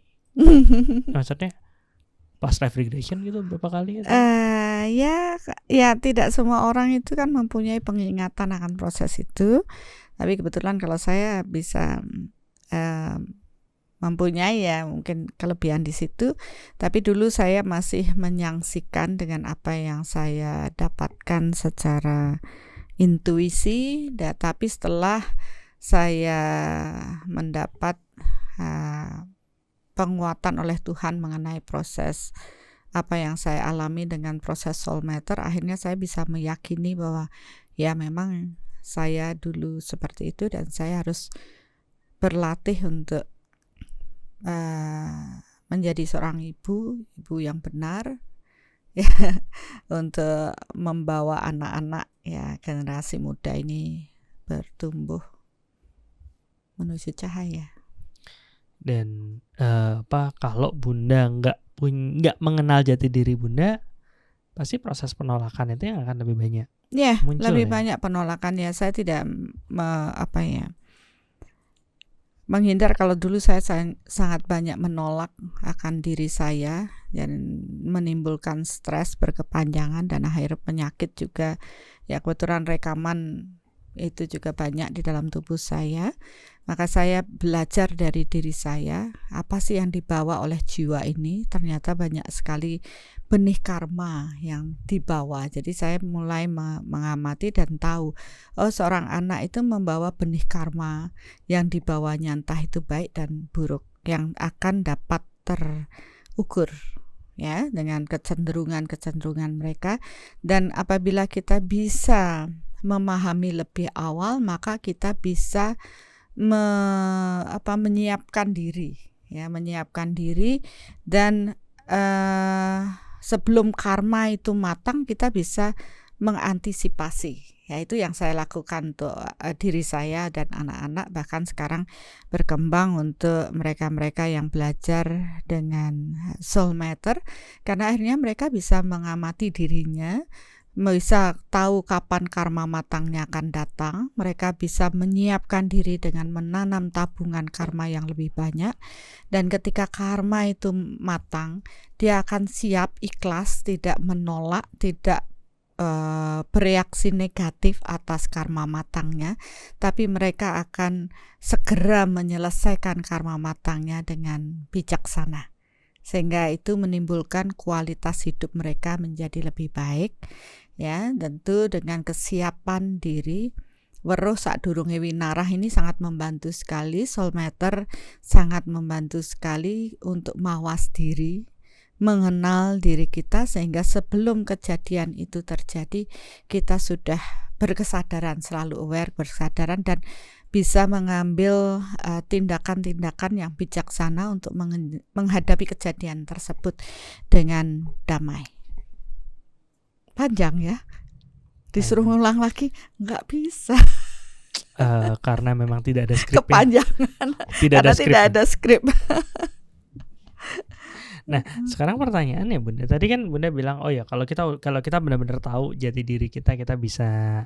Maksudnya pas life regression gitu berapa kali? Ya tidak semua orang itu kan mempunyai pengingatan akan proses itu. Tapi kebetulan kalau saya bisa mempunyai ya mungkin kelebihan di situ. Tapi dulu saya masih menyaksikan dengan apa yang saya dapatkan secara intuisi. Tapi setelah saya mendapat penguatan oleh Tuhan mengenai proses apa yang saya alami dengan proses soul matter, akhirnya saya bisa meyakini bahwa ya memang saya dulu seperti itu dan saya harus berlatih untuk menjadi seorang ibu yang benar ya, untuk membawa anak-anak ya generasi muda ini bertumbuh menuju cahaya. Dan kalau Bunda nggak mengenal jati diri Bunda, pasti proses penolakan itu yang akan lebih banyak. Ya, lebih banyak penolakan ya. Saya tidak menghindar. Kalau dulu saya sangat banyak menolak akan diri saya dan menimbulkan stres berkepanjangan dan akhirnya penyakit juga. Ya kebetulan rekaman itu juga banyak di dalam tubuh saya. Maka saya belajar dari diri saya, apa sih yang dibawa oleh jiwa ini? Ternyata banyak sekali benih karma yang dibawa. Jadi saya mulai mengamati dan tahu, seorang anak itu membawa benih karma yang dibawanya, entah itu baik dan buruk, yang akan dapat terukur ya dengan kecenderungan mereka. Dan apabila kita bisa memahami lebih awal, maka kita bisa menyiapkan diri dan sebelum karma itu matang kita bisa mengantisipasi. Ya itu yang saya lakukan untuk diri saya dan anak-anak, bahkan sekarang berkembang untuk mereka-mereka yang belajar dengan soul matter, karena akhirnya mereka bisa mengamati dirinya, bisa tahu kapan karma matangnya akan datang. Mereka bisa menyiapkan diri dengan menanam tabungan karma yang lebih banyak. Dan ketika karma itu matang, dia akan siap, ikhlas, tidak menolak, tidak bereaksi negatif atas karma matangnya, tapi mereka akan segera menyelesaikan karma matangnya dengan bijaksana, sehingga itu menimbulkan kualitas hidup mereka menjadi lebih baik, ya. Tentu dengan kesiapan diri. Weruh sadurunge winarah ini sangat membantu sekali. Soul Matter sangat membantu sekali untuk mawas diri, mengenal diri kita, sehingga sebelum kejadian itu terjadi kita sudah berkesadaran, selalu aware, berkesadaran, dan bisa mengambil tindakan-tindakan yang bijaksana untuk menghadapi kejadian tersebut dengan damai. Panjang ya, disuruh ngulang lagi nggak bisa. Karena memang tidak ada skrip. Kepanjangan. Tidak ada skrip. Nah, sekarang pertanyaannya Bunda. Tadi kan Bunda bilang, oh ya, kalau kita benar-benar tahu jati diri kita bisa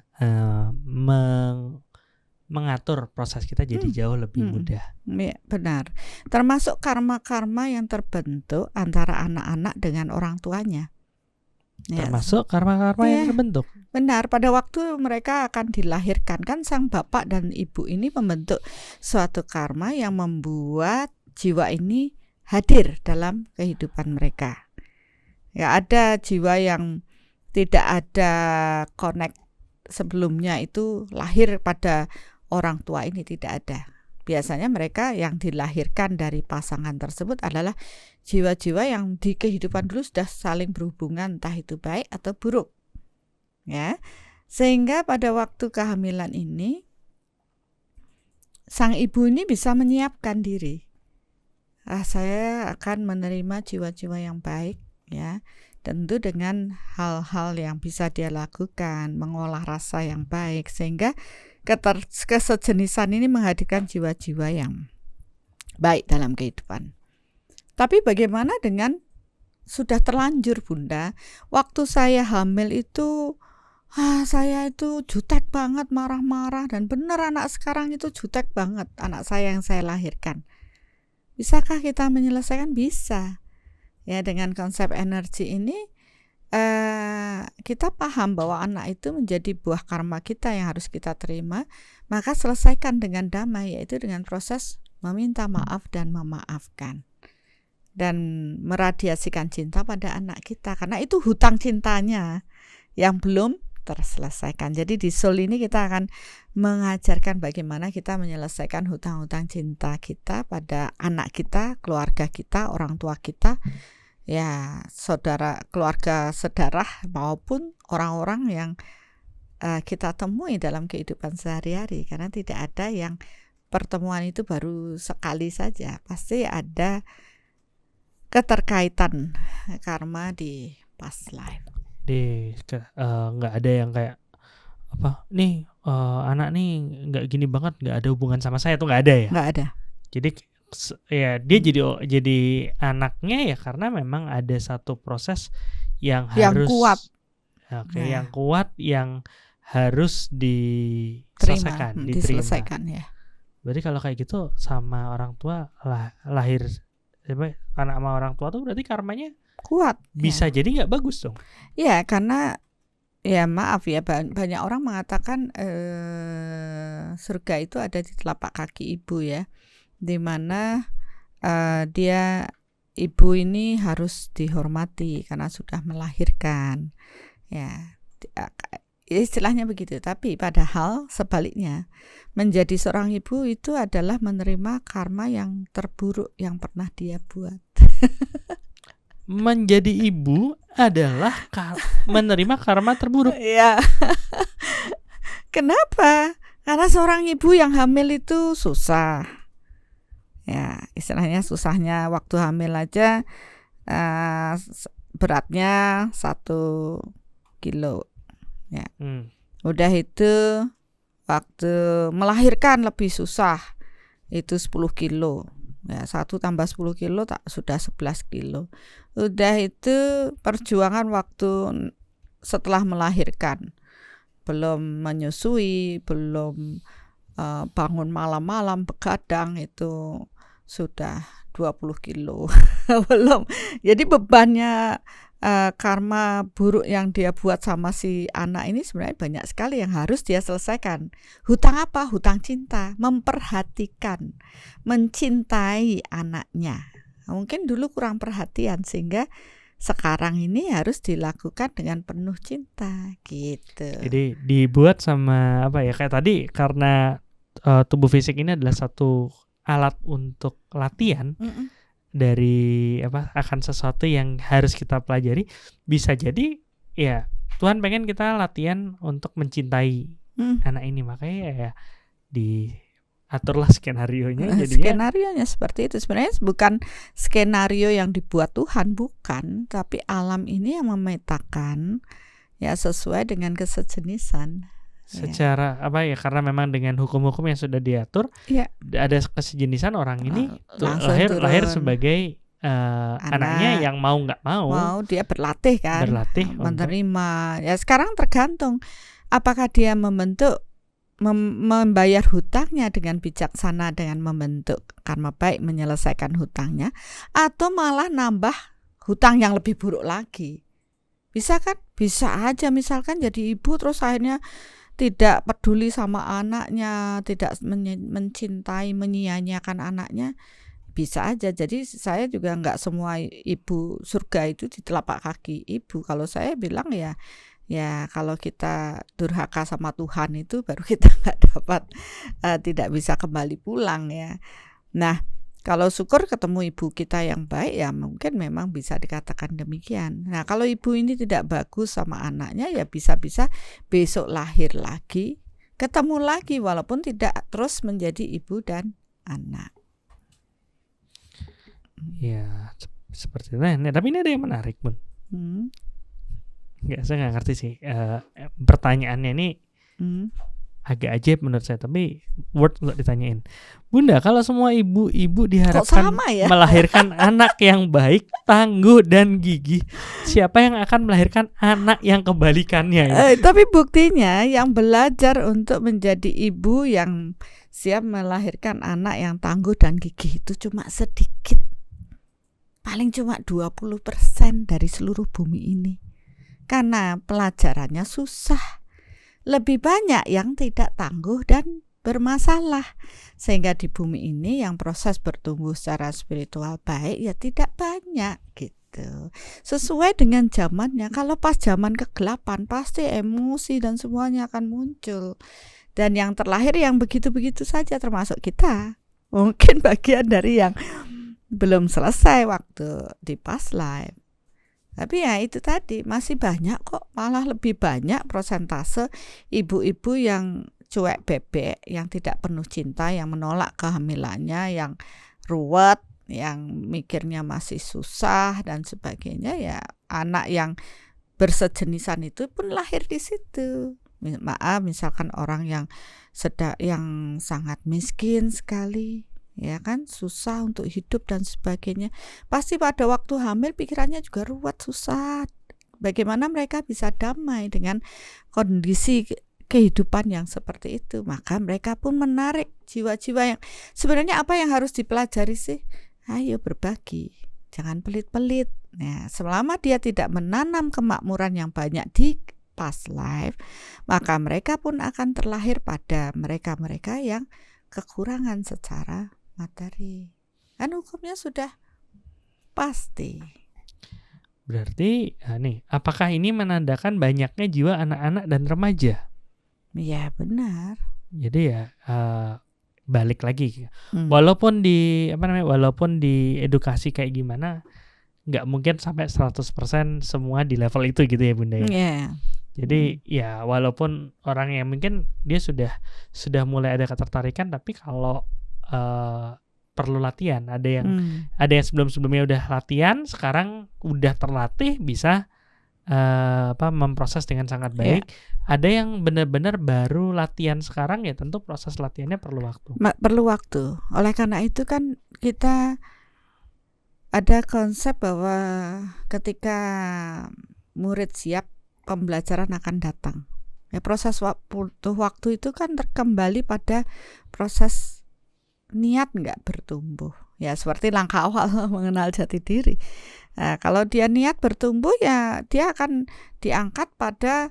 mengatur proses kita jadi jauh lebih mudah. Ya, benar. Termasuk karma-karma yang terbentuk antara anak-anak dengan orang tuanya. Termasuk karma-karma yang terbentuk. Benar, pada waktu mereka akan dilahirkan, kan sang bapak dan ibu ini membentuk suatu karma yang membuat jiwa ini hadir dalam kehidupan mereka. Ya, ada jiwa yang tidak ada connect sebelumnya itu lahir pada orang tua ini, tidak ada. Biasanya mereka yang dilahirkan dari pasangan tersebut adalah jiwa-jiwa yang di kehidupan dulu sudah saling berhubungan, entah itu baik atau buruk. Ya. Sehingga pada waktu kehamilan ini sang ibu ini bisa menyiapkan diri. Saya akan menerima jiwa-jiwa yang baik, ya. Tentu dengan hal-hal yang bisa dia lakukan, mengolah rasa yang baik, sehingga kesejenisan ini menghadirkan jiwa-jiwa yang baik dalam kehidupan. Tapi bagaimana dengan sudah terlanjur Bunda? Waktu saya hamil itu saya itu jutek banget, marah-marah, dan benar anak sekarang itu jutek banget, anak saya yang saya lahirkan. Bisakah kita menyelesaikan? Bisa. Ya, dengan konsep energi ini kita paham bahwa anak itu menjadi buah karma kita yang harus kita terima, maka selesaikan dengan damai, yaitu dengan proses meminta maaf dan memaafkan, dan meradiasikan cinta pada anak kita, karena itu hutang cintanya yang belum terselesaikan. Jadi di soul ini kita akan mengajarkan bagaimana kita menyelesaikan hutang-hutang cinta kita pada anak kita, keluarga kita, orang tua kita, ya, saudara, keluarga sedarah, maupun orang-orang yang kita temui dalam kehidupan sehari-hari. Karena tidak ada yang pertemuan itu baru sekali saja, pasti ada keterkaitan karma di past life. Nggak ada yang kayak apa nih, anak nih nggak gini banget, nggak ada hubungan sama saya, tuh nggak ada ya? Nggak ada. Jadi ya dia jadi anaknya ya karena memang ada satu proses yang harus kuat. Yang kuat, yang harus diselesaikan, diselesaikan ya. Berarti kalau kayak gitu sama orang tua lahir anak sama orang tua tuh berarti karmanya kuat. Bisa ya. Jadi nggak bagus dong. Ya, karena ya maaf ya, banyak orang mengatakan surga itu ada di telapak kaki ibu ya, dimana ibu ini harus dihormati karena sudah melahirkan, ya, istilahnya begitu. Tapi padahal sebaliknya, menjadi seorang ibu itu adalah menerima karma yang terburuk yang pernah dia buat. Menjadi ibu adalah menerima karma terburuk. Ya. Kenapa? Karena seorang ibu yang hamil itu susah. Ya, istilahnya susahnya waktu hamil aja beratnya 1 kilo. Ya. Udah itu waktu melahirkan lebih susah. Itu 10 kilo. Ya, 1 tambah 10 kilo sudah 11 kilo. Udah itu perjuangan waktu setelah melahirkan, belum menyusui, belum bangun malam-malam begadang, itu sudah 20 kilo. Belum. Jadi bebannya karma buruk yang dia buat sama si anak ini sebenarnya banyak sekali yang harus dia selesaikan. Hutang apa? Hutang cinta, memperhatikan, mencintai anaknya. Mungkin dulu kurang perhatian sehingga sekarang ini harus dilakukan dengan penuh cinta gitu. Jadi dibuat sama apa ya, kayak tadi karena tubuh fisik ini adalah satu alat untuk latihan dari apa akan sesuatu yang harus kita pelajari. Bisa jadi ya Tuhan pengen kita latihan untuk mencintai anak ini, makanya ya diaturlah skenarionya. Jadinya skenarionya seperti itu. Sebenarnya bukan skenario yang dibuat Tuhan, bukan, tapi alam ini yang memetakan ya sesuai dengan kesejenisan. Secara apa ya, karena memang dengan hukum-hukum yang sudah diatur, ada kesejenisan orang ini lahir sebagai anaknya yang mau nggak mau dia berlatih kan, menerima. Ya sekarang tergantung apakah dia membayar hutangnya dengan bijaksana, dengan membentuk karma baik, menyelesaikan hutangnya, atau malah nambah hutang yang lebih buruk lagi. Bisa kan? Bisa aja misalkan jadi ibu terus akhirnya tidak peduli sama anaknya, tidak mencintai, menyia-nyiakan anaknya, bisa aja. Jadi saya juga nggak semua ibu surga itu di telapak kaki ibu. Kalau saya bilang ya kalau kita durhaka sama Tuhan itu baru kita nggak dapat, tidak bisa kembali pulang ya. Nah, kalau syukur ketemu ibu kita yang baik ya mungkin memang bisa dikatakan demikian. Nah, kalau ibu ini tidak bagus sama anaknya ya bisa-bisa besok lahir lagi, ketemu lagi walaupun tidak terus menjadi ibu dan anak. Ya, seperti itu. Nah, tapi ini ada yang menarik, Bun. Saya nggak ngerti sih. Pertanyaannya ini agak ajaib menurut saya, tapi worth untuk ditanyain. Bunda, kalau semua ibu-ibu diharapkan melahirkan anak yang baik, tangguh, dan gigih, siapa yang akan melahirkan anak yang kebalikannya? Tapi buktinya yang belajar untuk menjadi ibu yang siap melahirkan anak yang tangguh dan gigih itu cuma sedikit. Paling cuma 20% dari seluruh bumi ini. Karena pelajarannya susah. Lebih banyak yang tidak tangguh dan bermasalah. Sehingga di bumi ini yang proses bertumbuh secara spiritual baik ya tidak banyak gitu. Sesuai dengan zamannya. Kalau pas zaman kegelapan pasti emosi dan semuanya akan muncul. Dan yang terlahir yang begitu-begitu saja termasuk kita. Mungkin bagian dari yang belum selesai waktu di past life. Tapi ya itu tadi, masih banyak kok, malah lebih banyak prosentase ibu-ibu yang cuek bebek, yang tidak penuh cinta, yang menolak kehamilannya, yang ruwet, yang mikirnya masih susah dan sebagainya. Ya anak yang bersejenisan itu pun lahir di situ. Maaf, misalkan orang yang sangat miskin sekali, ya kan, susah untuk hidup dan sebagainya, pasti pada waktu hamil pikirannya juga ruwet, susah. Bagaimana mereka bisa damai dengan kondisi kehidupan yang seperti itu? Maka mereka pun menarik jiwa-jiwa yang sebenarnya apa yang harus dipelajari sih? Ayo berbagi, jangan pelit-pelit. Nah, selama dia tidak menanam kemakmuran yang banyak di past life, maka mereka pun akan terlahir pada mereka-mereka yang kekurangan secara materi. Kan hukumnya sudah pasti. Berarti nih, apakah ini menandakan banyaknya jiwa anak-anak dan remaja? Ya benar. Jadi ya balik lagi. Walaupun di edukasi kayak gimana, nggak mungkin sampai 100% semua di level itu gitu ya Bunda ya. Yeah. Jadi ya walaupun orang yang mungkin dia sudah mulai ada ketertarikan, tapi kalau perlu latihan. Ada yang sebelum-sebelumnya udah latihan, sekarang udah terlatih bisa memproses dengan sangat baik. Ada yang benar-benar baru latihan sekarang, ya tentu proses latihannya perlu waktu. Perlu waktu. Oleh karena itu kan kita ada konsep bahwa ketika murid siap, pembelajaran akan datang. Ya, proses waktu itu kan terkembali pada proses niat nggak bertumbuh, Ya seperti langkah awal mengenal jati diri. Nah, kalau dia niat bertumbuh ya dia akan diangkat pada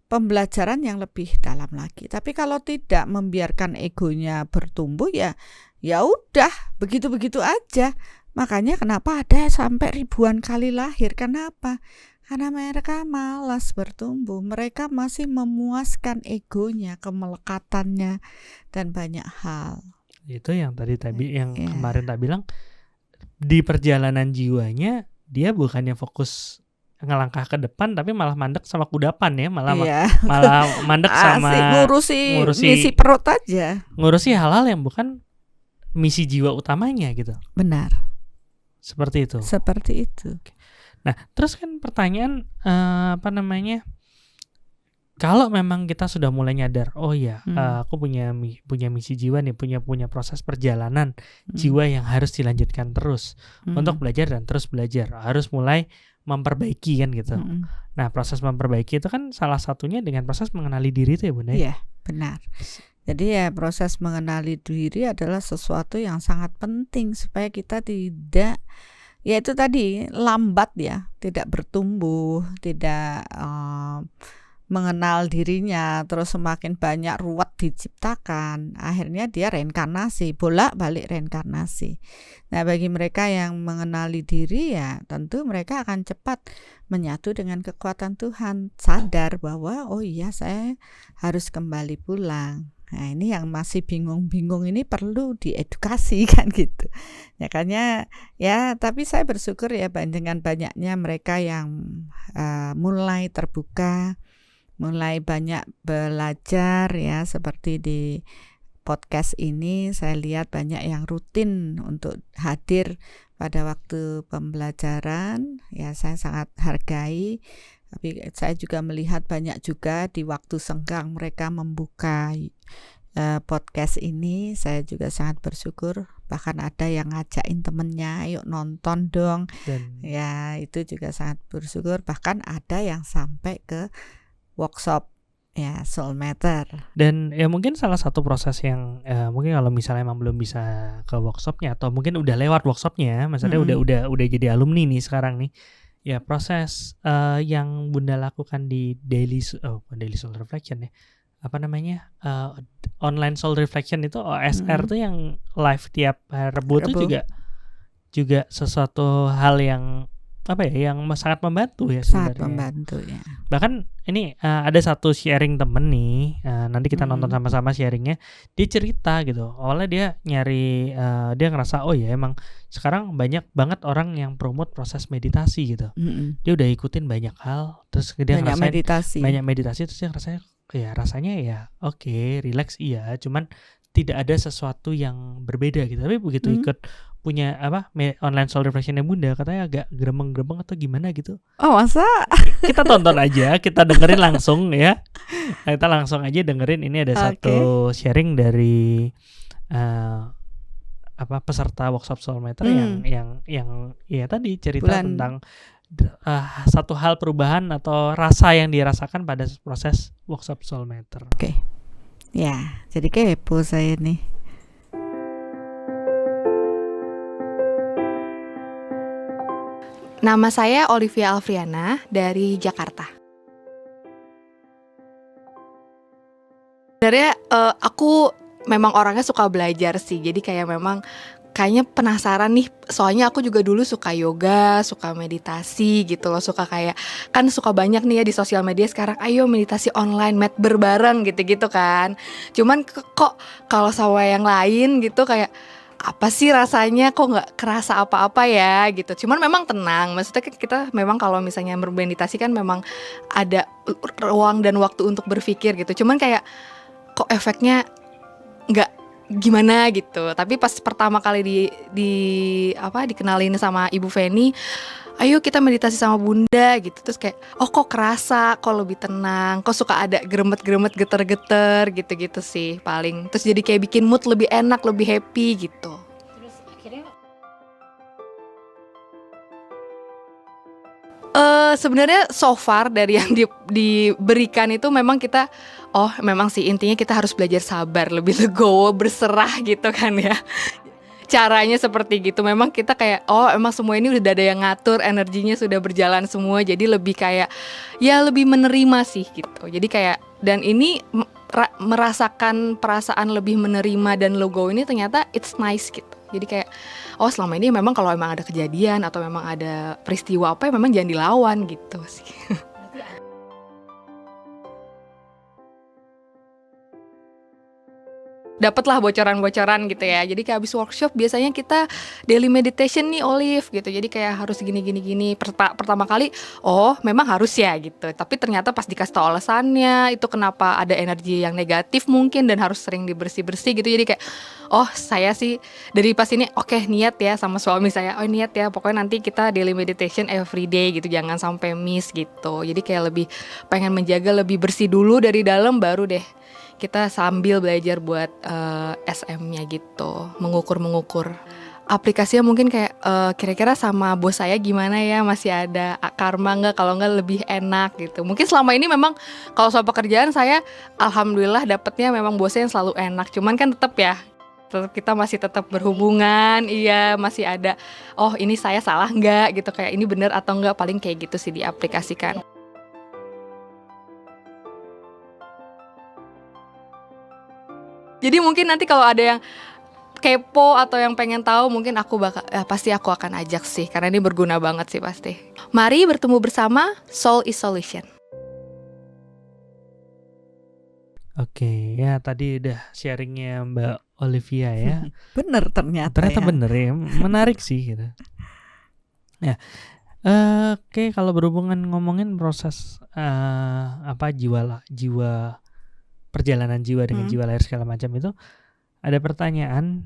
pembelajaran yang lebih dalam lagi. Tapi kalau tidak membiarkan egonya bertumbuh ya udah begitu-begitu aja. Makanya kenapa ada sampai ribuan kali lahir? Kenapa? Karena mereka malas bertumbuh. Mereka masih memuaskan egonya, kemelekatannya, dan banyak hal. Itu yang kemarin tak bilang, di perjalanan jiwanya dia bukannya fokus ngelangkah ke depan tapi malah mandek sama kudapan ya, malah mandek sama ngurusi misi perut aja. Ngurusi hal-hal yang bukan misi jiwa utamanya gitu. Benar. Seperti itu. Nah, terus kan pertanyaan kalau memang kita sudah mulai nyadar, oh ya, aku punya misi jiwa nih, punya proses perjalanan jiwa yang harus dilanjutkan terus untuk belajar dan terus belajar, harus mulai memperbaiki kan gitu. Nah, proses memperbaiki itu kan salah satunya dengan proses mengenali diri itu ya Bunda. Iya, benar. Jadi ya proses mengenali diri adalah sesuatu yang sangat penting supaya kita tidak, ya itu tadi, lambat ya, tidak bertumbuh, tidak mengenal dirinya, terus semakin banyak ruwet diciptakan, akhirnya dia reinkarnasi, bolak-balik reinkarnasi. Nah, bagi mereka yang mengenali diri ya tentu mereka akan cepat menyatu dengan kekuatan Tuhan, sadar bahwa oh iya saya harus kembali pulang. Nah, ini yang masih bingung-bingung ini perlu diedukasi kan gitu. Makanya ya, tapi saya bersyukur ya dengan banyaknya mereka yang mulai terbuka, mulai banyak belajar ya, seperti di podcast ini saya lihat banyak yang rutin untuk hadir pada waktu pembelajaran, ya saya sangat hargai. Tapi saya juga melihat banyak juga di waktu senggang mereka membuka podcast ini, saya juga sangat bersyukur. Bahkan ada yang ngajakin temennya, ayo nonton dong. Ya itu juga sangat bersyukur. Bahkan ada yang sampai ke workshop ya Soul Matter. Dan ya mungkin salah satu proses yang mungkin kalau misalnya emang belum bisa ke workshopnya atau mungkin udah lewat workshopnya, maksudnya udah jadi alumni nih sekarang nih, ya proses yang Bunda lakukan di daily soul reflection ya, online soul reflection itu OSR tuh yang live tiap Rebu itu juga sesuatu hal yang yang sangat membantu ya sebenarnya. Sangat membantu ya. Bahkan ini ada satu sharing temen nih, nanti kita nonton sama-sama sharingnya. Dia cerita gitu, awalnya dia nyari, dia ngerasa oh ya emang sekarang banyak banget orang yang promote proses meditasi gitu. Dia udah ikutin banyak hal, terus dia ngerasain banyak meditasi, terus dia ngerasanya ya rasanya ya oke, relax iya, cuman tidak ada sesuatu yang berbeda gitu. Tapi begitu ikut punya online soul reflection-nya Bunda, katanya agak geremeng-geremeng atau gimana gitu. Oh masa? Kita tonton aja, kita dengerin langsung ya. Kita langsung aja dengerin, ini ada satu sharing dari peserta workshop Soul Matter yang ya tadi cerita tentang satu hal perubahan atau rasa yang dirasakan pada proses workshop Soul Matter. Oke. Ya, jadi kepo saya nih. Nama saya Olivia Alfriana dari Jakarta. Sebenarnya aku memang orangnya suka belajar sih. Jadi kayaknya penasaran nih. Soalnya aku juga dulu suka yoga, suka meditasi gitu loh. Suka suka banyak nih ya di sosial media sekarang. Ayo meditasi online, mat berbareng gitu-gitu kan. Cuman kok kalau sama yang lain gitu kayak apa sih rasanya, kok nggak kerasa apa-apa ya gitu. Cuman memang tenang, maksudnya kita memang kalau misalnya bermeditasi kan memang ada ruang dan waktu untuk berpikir gitu. Cuman kayak kok efeknya nggak gimana gitu. Tapi pas pertama kali dikenalin sama Ibu Feni, ayo kita meditasi sama Bunda gitu. Terus kayak oh kok kerasa, kok lebih tenang, kok suka ada geremet-geremet, geter-geter gitu-gitu sih paling. Terus jadi kayak bikin mood lebih enak, lebih happy gitu. Terus akhirnya sebenarnya so far dari yang diberikan itu memang kita memang sih intinya kita harus belajar sabar, lebih legowo, berserah gitu kan ya. caranya seperti gitu. Memang kita kayak emang semua ini udah ada yang ngatur, energinya sudah berjalan semua, jadi lebih kayak ya lebih menerima sih gitu. Jadi kayak, dan ini merasakan perasaan lebih menerima dan logo ini ternyata it's nice gitu. Jadi kayak selama ini memang kalau memang ada kejadian atau memang ada peristiwa apa ya memang jangan dilawan gitu sih. Dapatlah bocoran-bocoran gitu ya. Jadi kayak habis workshop biasanya kita daily meditation nih Olive gitu. Jadi kayak harus gini. Pertama kali memang harus ya gitu. Tapi ternyata pas dikasih tahu alasannya itu kenapa ada energi yang negatif mungkin dan harus sering dibersih-bersih gitu. Jadi kayak saya sih dari pas ini niat ya sama suami saya. Niat ya pokoknya nanti kita daily meditation every day gitu. Jangan sampai miss gitu. Jadi kayak lebih pengen menjaga lebih bersih dulu dari dalam baru deh kita sambil belajar buat SM-nya gitu, mengukur. Aplikasinya mungkin kayak kira-kira sama bos saya gimana ya, masih ada karma nggak, kalau nggak lebih enak gitu. Mungkin selama ini memang kalau soal pekerjaan saya alhamdulillah dapetnya memang bosnya yang selalu enak. Cuman kan tetap kita masih tetap berhubungan, masih ada ini saya salah nggak gitu, kayak ini bener atau nggak, paling kayak gitu sih diaplikasikan. Jadi mungkin nanti kalau ada yang kepo atau yang pengen tahu, mungkin pasti aku akan ajak sih, karena ini berguna banget sih pasti. Mari bertemu bersama Soul is Solution. Oke, ya tadi udah sharingnya Mbak Olivia ya. Bener ternyata ya. Bener ya, menarik sih gitu. Ya, oke, kalau berhubungan ngomongin proses jiwa perjalanan jiwa dengan jiwa lahir segala macam itu, ada pertanyaan,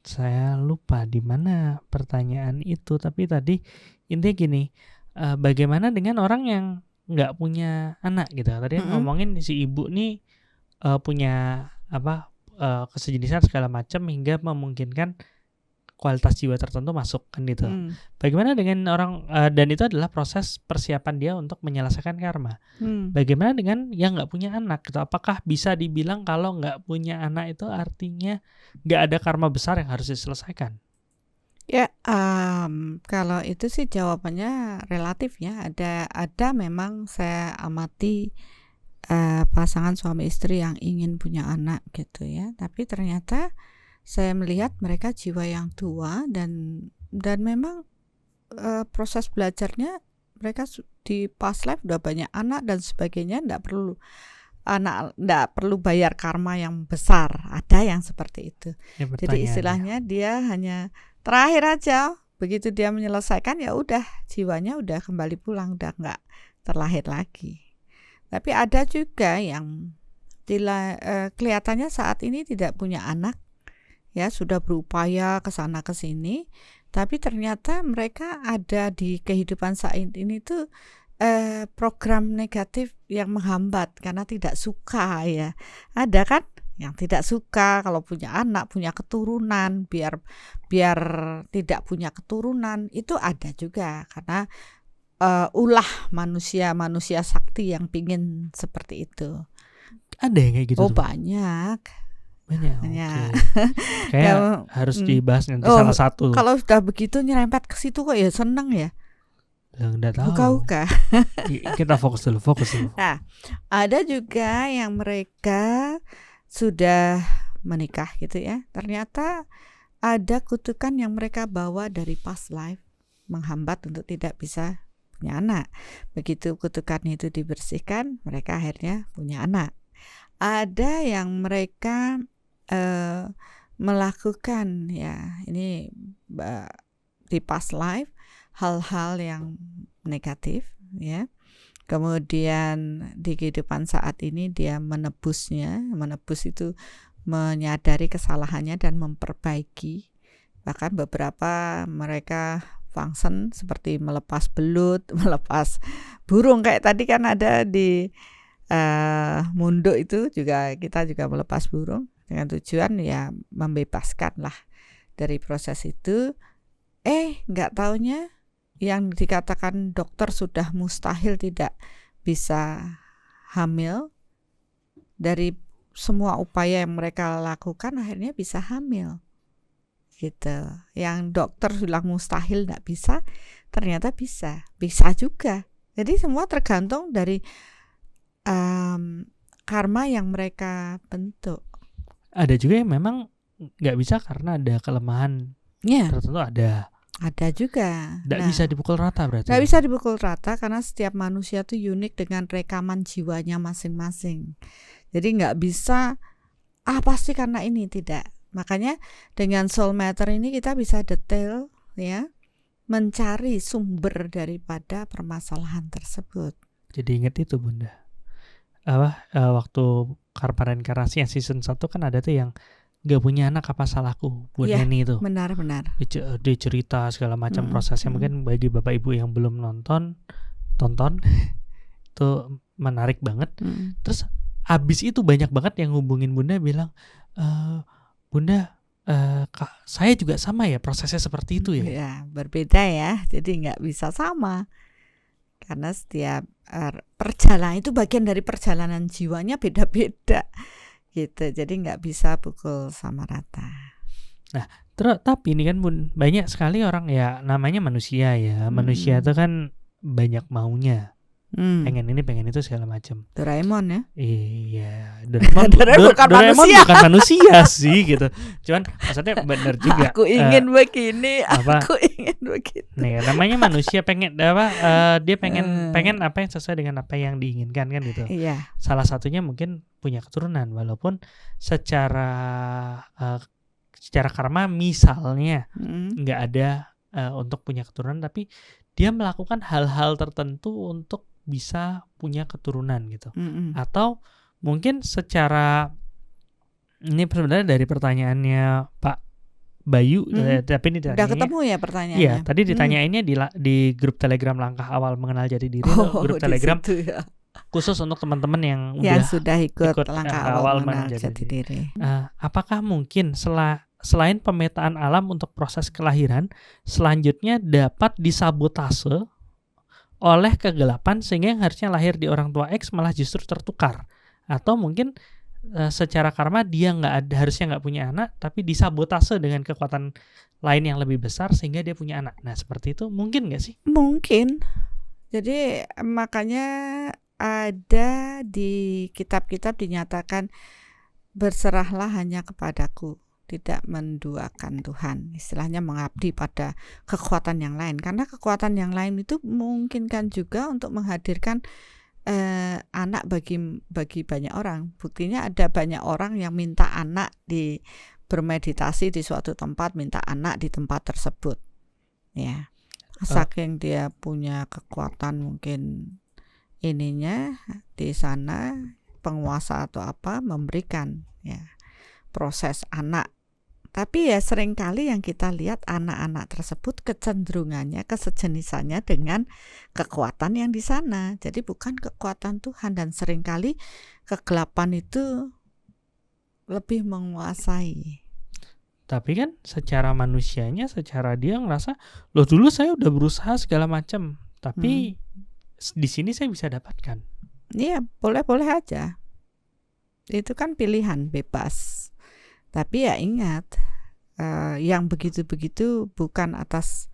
saya lupa di mana pertanyaan itu, tapi tadi intinya gini, bagaimana dengan orang yang nggak punya anak gitu. Tadi ngomongin si ibu nih punya kesejenisan segala macam hingga memungkinkan kualitas jiwa tertentu masuk kan gitu. Bagaimana dengan orang dan itu adalah proses persiapan dia untuk menyelesaikan karma. Bagaimana dengan yang nggak punya anak gitu? Apakah bisa dibilang kalau nggak punya anak itu artinya nggak ada karma besar yang harus diselesaikan? Ya, kalau itu sih jawabannya relatif ya. Ada memang saya amati pasangan suami istri yang ingin punya anak gitu ya. Tapi ternyata saya melihat mereka jiwa yang tua dan memang proses belajarnya mereka di past life udah banyak anak dan sebagainya, nggak perlu bayar karma yang besar. Ada yang seperti itu. Jadi istilahnya dia hanya terakhir aja, begitu dia menyelesaikan ya udah jiwanya udah kembali pulang, udah nggak terlahir lagi. Tapi ada juga yang kelihatannya saat ini tidak punya anak, ya sudah berupaya ke sana ke sini, tapi ternyata mereka ada di kehidupan saat ini tuh program negatif yang menghambat karena tidak suka ya. Ada kan yang tidak suka kalau punya anak, punya keturunan, biar tidak punya keturunan, itu ada juga karena ulah manusia sakti yang pingin seperti itu. Ada yang kayak gitu? Banyak. Okay. Kayak harus dibahas nanti salah satu. Kalau sudah begitu nyerempet ke situ kok ya seneng ya. Nggak tahu. Buka-buka. Kita fokus dulu. Nah, ada juga yang mereka sudah menikah gitu ya. Ternyata ada kutukan yang mereka bawa dari past life menghambat untuk tidak bisa punya anak. Begitu kutukan itu dibersihkan, mereka akhirnya punya anak. Ada yang mereka melakukan ya ini di past life hal-hal yang negatif ya, kemudian di kehidupan saat ini dia menebus itu menyadari kesalahannya dan memperbaiki. Bahkan beberapa mereka function seperti melepas belut, melepas burung, kayak tadi kan ada di Mundo itu juga, kita juga melepas burung dengan tujuan ya membebaskan lah dari proses itu. Nggak taunya yang dikatakan dokter sudah mustahil tidak bisa hamil, dari semua upaya yang mereka lakukan akhirnya bisa hamil gitu. Yang dokter bilang mustahil nggak bisa, ternyata bisa juga. Jadi semua tergantung dari karma yang mereka bentuk. Ada juga yang memang nggak bisa karena ada kelemahan tertentu, ada juga. Nggak bisa dipukul rata berarti. Nggak bisa dipukul rata karena setiap manusia tuh unik dengan rekaman jiwanya masing-masing. Jadi nggak bisa pasti karena ini, tidak. Makanya dengan soul matter ini kita bisa detail ya, mencari sumber daripada permasalahan tersebut. Jadi ingat itu Bunda. Waktu karma reinkarnasi yang season 1 kan ada tuh yang gak punya anak, apa salahku, buat Neni itu. Benar. Dia cerita segala macam prosesnya. Mungkin bagi bapak ibu yang belum tonton itu menarik banget. Terus abis itu banyak banget yang hubungin Bunda bilang, Bunda, saya juga sama ya prosesnya seperti itu ya. Ya berbeda ya, jadi nggak bisa sama karena setiap perjalanan itu bagian dari perjalanan jiwanya beda-beda. Gitu, jadi nggak bisa pukul sama rata. Nah, tapi ini kan Bun, banyak sekali orang ya, namanya manusia ya. Manusia itu kan banyak maunya. Pengen ini, pengen itu segala macam. Doraemon ya? Iya, Doraemon bukan manusia sih gitu. Cuman maksudnya benar juga. Aku ingin begini, aku ingin begitu. Nih, namanya manusia pengen dia pengen apa yang sesuai dengan apa yang diinginkan kan gitu. Iya. Salah satunya mungkin punya keturunan, walaupun secara karma misalnya nggak ada untuk punya keturunan, tapi dia melakukan hal-hal tertentu untuk bisa punya keturunan gitu. Atau mungkin secara, ini sebenarnya dari pertanyaannya Pak Bayu, tapi ini udah ketemu ya pertanyaannya. Iya, tadi ditanyainnya di grup Telegram Langkah Awal Mengenal Jati Diri, grup Telegram ya. khusus untuk teman-teman yang sudah ikut Langkah Awal Mengenal Jati Diri. Apakah mungkin selain pemetaan alam untuk proses kelahiran, selanjutnya dapat disabotase oleh kegelapan sehingga yang harusnya lahir di orang tua X malah justru tertukar? Atau mungkin secara karma dia harusnya nggak punya anak, tapi disabotase dengan kekuatan lain yang lebih besar sehingga dia punya anak. Nah seperti itu mungkin nggak sih? Mungkin. Jadi makanya ada di kitab-kitab dinyatakan berserahlah hanya kepadaku, tidak menduakan Tuhan, istilahnya mengabdi pada kekuatan yang lain, karena kekuatan yang lain itu memungkinkan juga untuk menghadirkan anak bagi banyak orang. Buktinya ada banyak orang yang minta anak bermeditasi di suatu tempat, minta anak di tempat tersebut ya, saking dia punya kekuatan mungkin ininya di sana, penguasa atau apa memberikan ya proses anak. Tapi ya seringkali yang kita lihat anak-anak tersebut kecenderungannya, kesejenisannya dengan kekuatan yang di sana. Jadi bukan kekuatan Tuhan, dan seringkali kegelapan itu lebih menguasai. Tapi kan secara manusianya, secara dia ngerasa, loh dulu saya udah berusaha segala macam, tapi di sini saya bisa dapatkan. Iya, boleh-boleh aja. Itu kan pilihan bebas. Tapi ya ingat, yang begitu-begitu bukan atas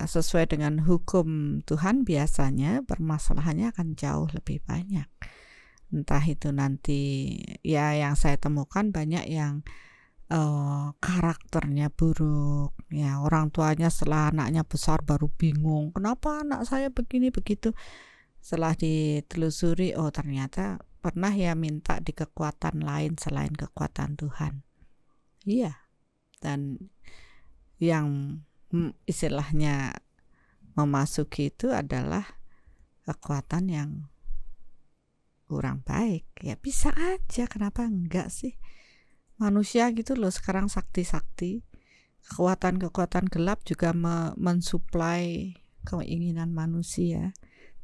sesuai dengan hukum Tuhan, biasanya permasalahannya akan jauh lebih banyak. Entah itu nanti ya yang saya temukan banyak yang karakternya buruk ya, orang tuanya setelah anaknya besar baru bingung kenapa anak saya begini begitu. Setelah ditelusuri, oh ternyata pernah ya minta di kekuatan lain selain kekuatan Tuhan. Iya. Dan yang istilahnya memasuki itu adalah kekuatan yang kurang baik. Ya bisa aja, kenapa enggak sih? Manusia gitu loh sekarang sakti-sakti. Kekuatan-kekuatan gelap juga mensuplai keinginan manusia.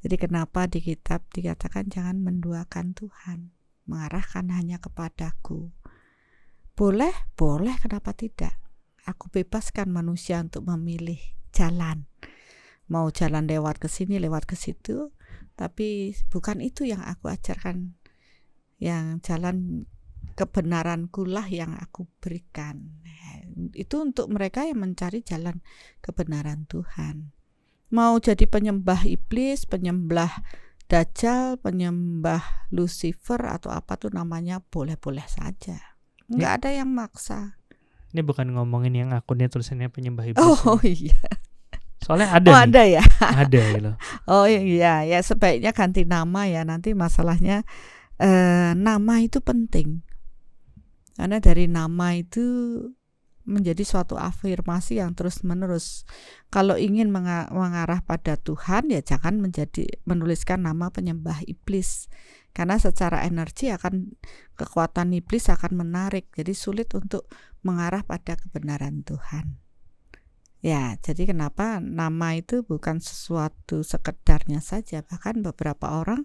Jadi kenapa di kitab dikatakan jangan menduakan Tuhan, mengarahkan hanya kepadaku. Boleh, kenapa tidak? Aku bebaskan manusia untuk memilih jalan. Mau jalan lewat ke sini, lewat ke situ, tapi bukan itu yang aku ajarkan. Yang jalan kebenarankulah yang aku berikan. Itu untuk mereka yang mencari jalan kebenaran Tuhan. Mau jadi penyembah iblis, penyembah Dajjal, penyembah Lucifer atau apa tuh namanya, boleh-boleh saja. Nggak ada yang maksa. Ini bukan ngomongin yang akunnya tulisannya penyembah iblis. Oh iya. Soalnya ada nih. Ada ya. Ada gitu. Oh iya, ya sebaiknya ganti nama ya. Nanti masalahnya nama itu penting. Karena dari nama itu menjadi suatu afirmasi yang terus-menerus. Kalau ingin mengarah pada Tuhan, ya jangan menuliskan nama penyembah iblis. Karena secara energi kekuatan iblis akan menarik. Jadi sulit untuk mengarah pada kebenaran Tuhan. Ya, jadi kenapa nama itu bukan sesuatu sekedarnya saja. Bahkan beberapa orang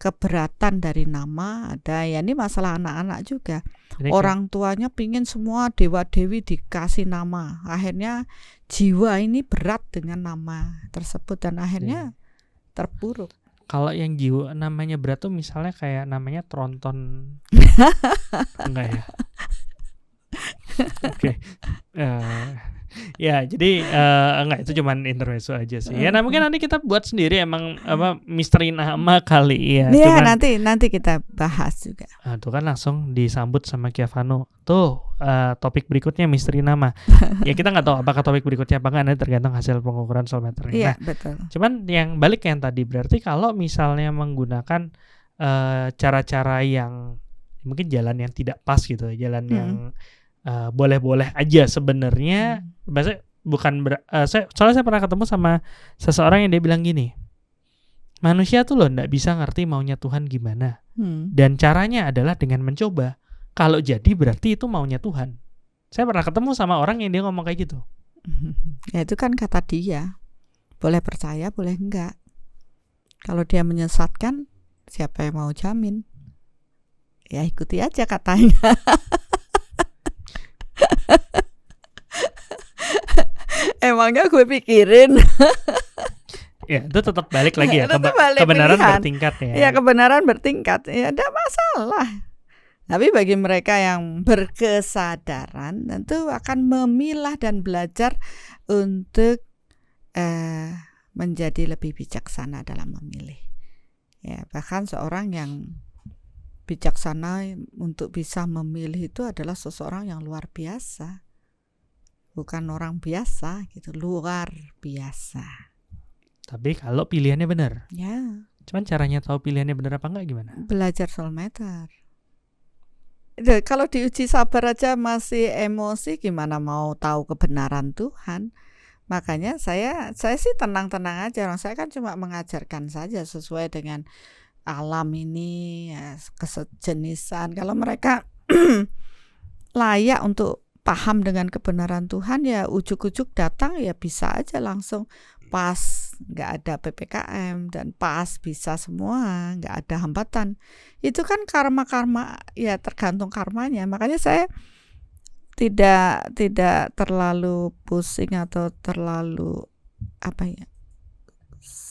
keberatan dari nama ada. Ya ini masalah anak-anak juga. Jadi orang tuanya pingin semua dewa-dewi dikasih nama. Akhirnya jiwa ini berat dengan nama tersebut dan akhirnya terpuruk. Kalau yang jiwa namanya berat tuh misalnya kayak namanya Tronton. Enggak ya? Oke. Ya jadi enggak, itu cuman intermezzo aja sih. Ya mungkin nanti kita buat sendiri emang misteri nama kali ya. Iya, nanti kita bahas juga. Tuh kan langsung disambut sama Kiavano. Tuh topik berikutnya misteri nama. Ya kita nggak tahu apakah topik berikutnya apa enggak, nanti tergantung hasil pengukuran soul meternya. Iya, betul. Cuman yang balik yang tadi, berarti kalau misalnya menggunakan cara-cara yang mungkin jalan yang tidak pas gitu, jalan yang boleh-boleh aja sebenarnya. Biasanya bukan soalnya saya pernah ketemu sama seseorang yang dia bilang gini, manusia tuh loh nggak bisa ngerti maunya Tuhan gimana, dan caranya adalah dengan mencoba. Kalau jadi berarti itu maunya Tuhan. Saya pernah ketemu sama orang yang dia ngomong kayak gitu. Ya itu kan kata dia, boleh percaya boleh enggak. Kalau dia menyesatkan, siapa yang mau jamin? Ya ikuti aja katanya. Emangnya gue pikirin. Ya itu tetap balik lagi ya, kebenaran bertingkat ya. Ya kebenaran bertingkat, ya tidak masalah. Tapi bagi mereka yang berkesadaran tentu akan memilah dan belajar untuk menjadi lebih bijaksana dalam memilih. Ya bahkan seorang yang bijaksana untuk bisa memilih itu adalah seseorang yang luar biasa. Bukan orang biasa gitu, luar biasa. Tapi kalau pilihannya benar. Ya. Cuman caranya tahu pilihannya benar apa enggak gimana? Belajar soul meter. Kalau diuji sabar aja masih emosi, gimana mau tahu kebenaran Tuhan? Makanya saya sih tenang-tenang aja. Saya kan cuma mengajarkan saja sesuai dengan alam ini, ya, kesejenisan. Kalau mereka layak untuk paham dengan kebenaran Tuhan, ya ujuk-ujuk datang, ya bisa aja langsung pas, nggak ada PPKM dan pas bisa semua, nggak ada hambatan. Itu kan karma, ya tergantung karmanya. Makanya saya tidak terlalu pusing atau terlalu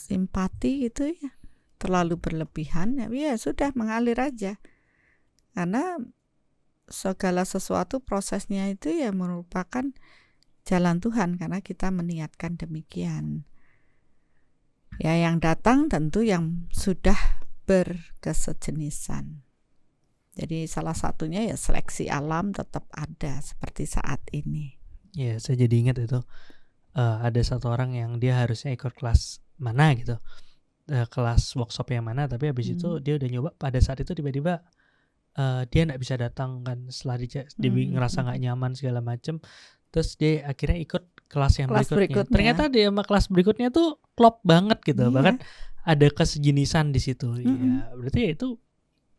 simpati gitu ya, terlalu berlebihan. Ya sudah mengalir aja, karena segala sesuatu prosesnya itu ya merupakan jalan Tuhan, karena kita meniatkan demikian. Ya yang datang tentu yang sudah berkesejenisan. Jadi salah satunya ya seleksi alam tetap ada seperti saat ini. Ya saya jadi ingat itu ada satu orang yang dia harusnya ikut kelas mana gitu, kelas workshop yang mana, tapi habis itu dia udah nyoba, pada saat itu tiba-tiba dia nggak bisa datang kan, setelah dia ngerasa nggak nyaman segala macem, terus dia akhirnya ikut kelas yang berikutnya. Ternyata dia sama kelas berikutnya tuh klop banget gitu, bahkan ada kesejenisan di situ. Ya berarti itu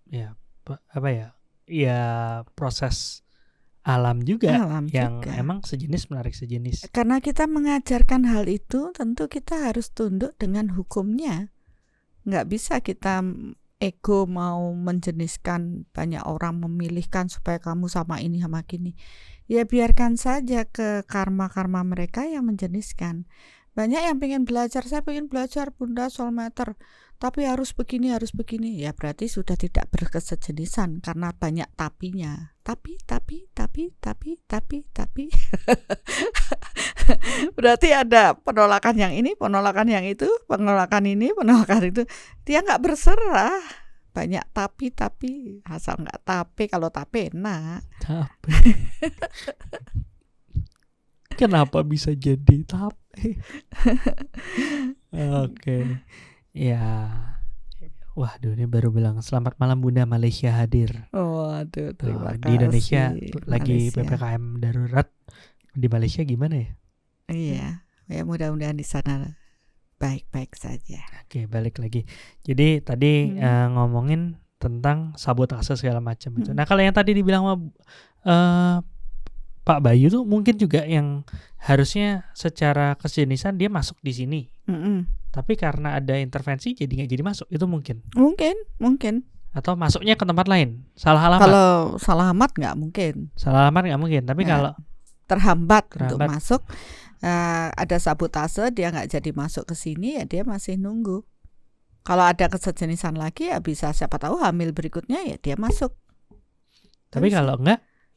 ya ya proses alam juga yang emang sejenis menarik sejenis. Karena kita mengajarkan hal itu, tentu kita harus tunduk dengan hukumnya. Nggak bisa kita ego mau menjeniskan, banyak orang memilihkan supaya kamu sama ini sama gini. Ya biarkan saja ke karma-karma mereka yang menjeniskan. Banyak yang pengen belajar, saya pengen belajar Bunda soul meter, tapi harus begini. Ya berarti sudah tidak berkesejenisan karena banyak tapinya. Tapi. Berarti ada penolakan yang ini, penolakan yang itu, penolakan ini, penolakan itu. Dia nggak berserah. Banyak tapi asal nggak tapi, kalau tapi enak. Tapi kenapa bisa jadi tapi? Oke. Ya. Waduh, ini baru bilang selamat malam Bunda, Malaysia hadir. Waduh, terima kasih. Di Indonesia lagi Malaysia. PPKM darurat. Di Malaysia gimana ya? Iya, ya mudah-mudahan di sana baik-baik saja. Oke, balik lagi. Jadi tadi ngomongin tentang sabotase segala macam itu. Nah, kalau yang tadi dibilang sama Pak Bayu tuh mungkin juga yang harusnya secara kesejenisan dia masuk di sini. Tapi karena ada intervensi jadi nggak jadi masuk, itu mungkin. Mungkin. Atau masuknya ke tempat lain, salah alamat. Kalau salah alamat nggak mungkin. Salah alamat nggak mungkin, tapi kalau terhambat untuk masuk, ada sabotase, dia nggak jadi masuk ke sini, ya dia masih nunggu. Kalau ada kesejenisan lagi, ya bisa siapa tahu hamil berikutnya ya dia masuk. Tapi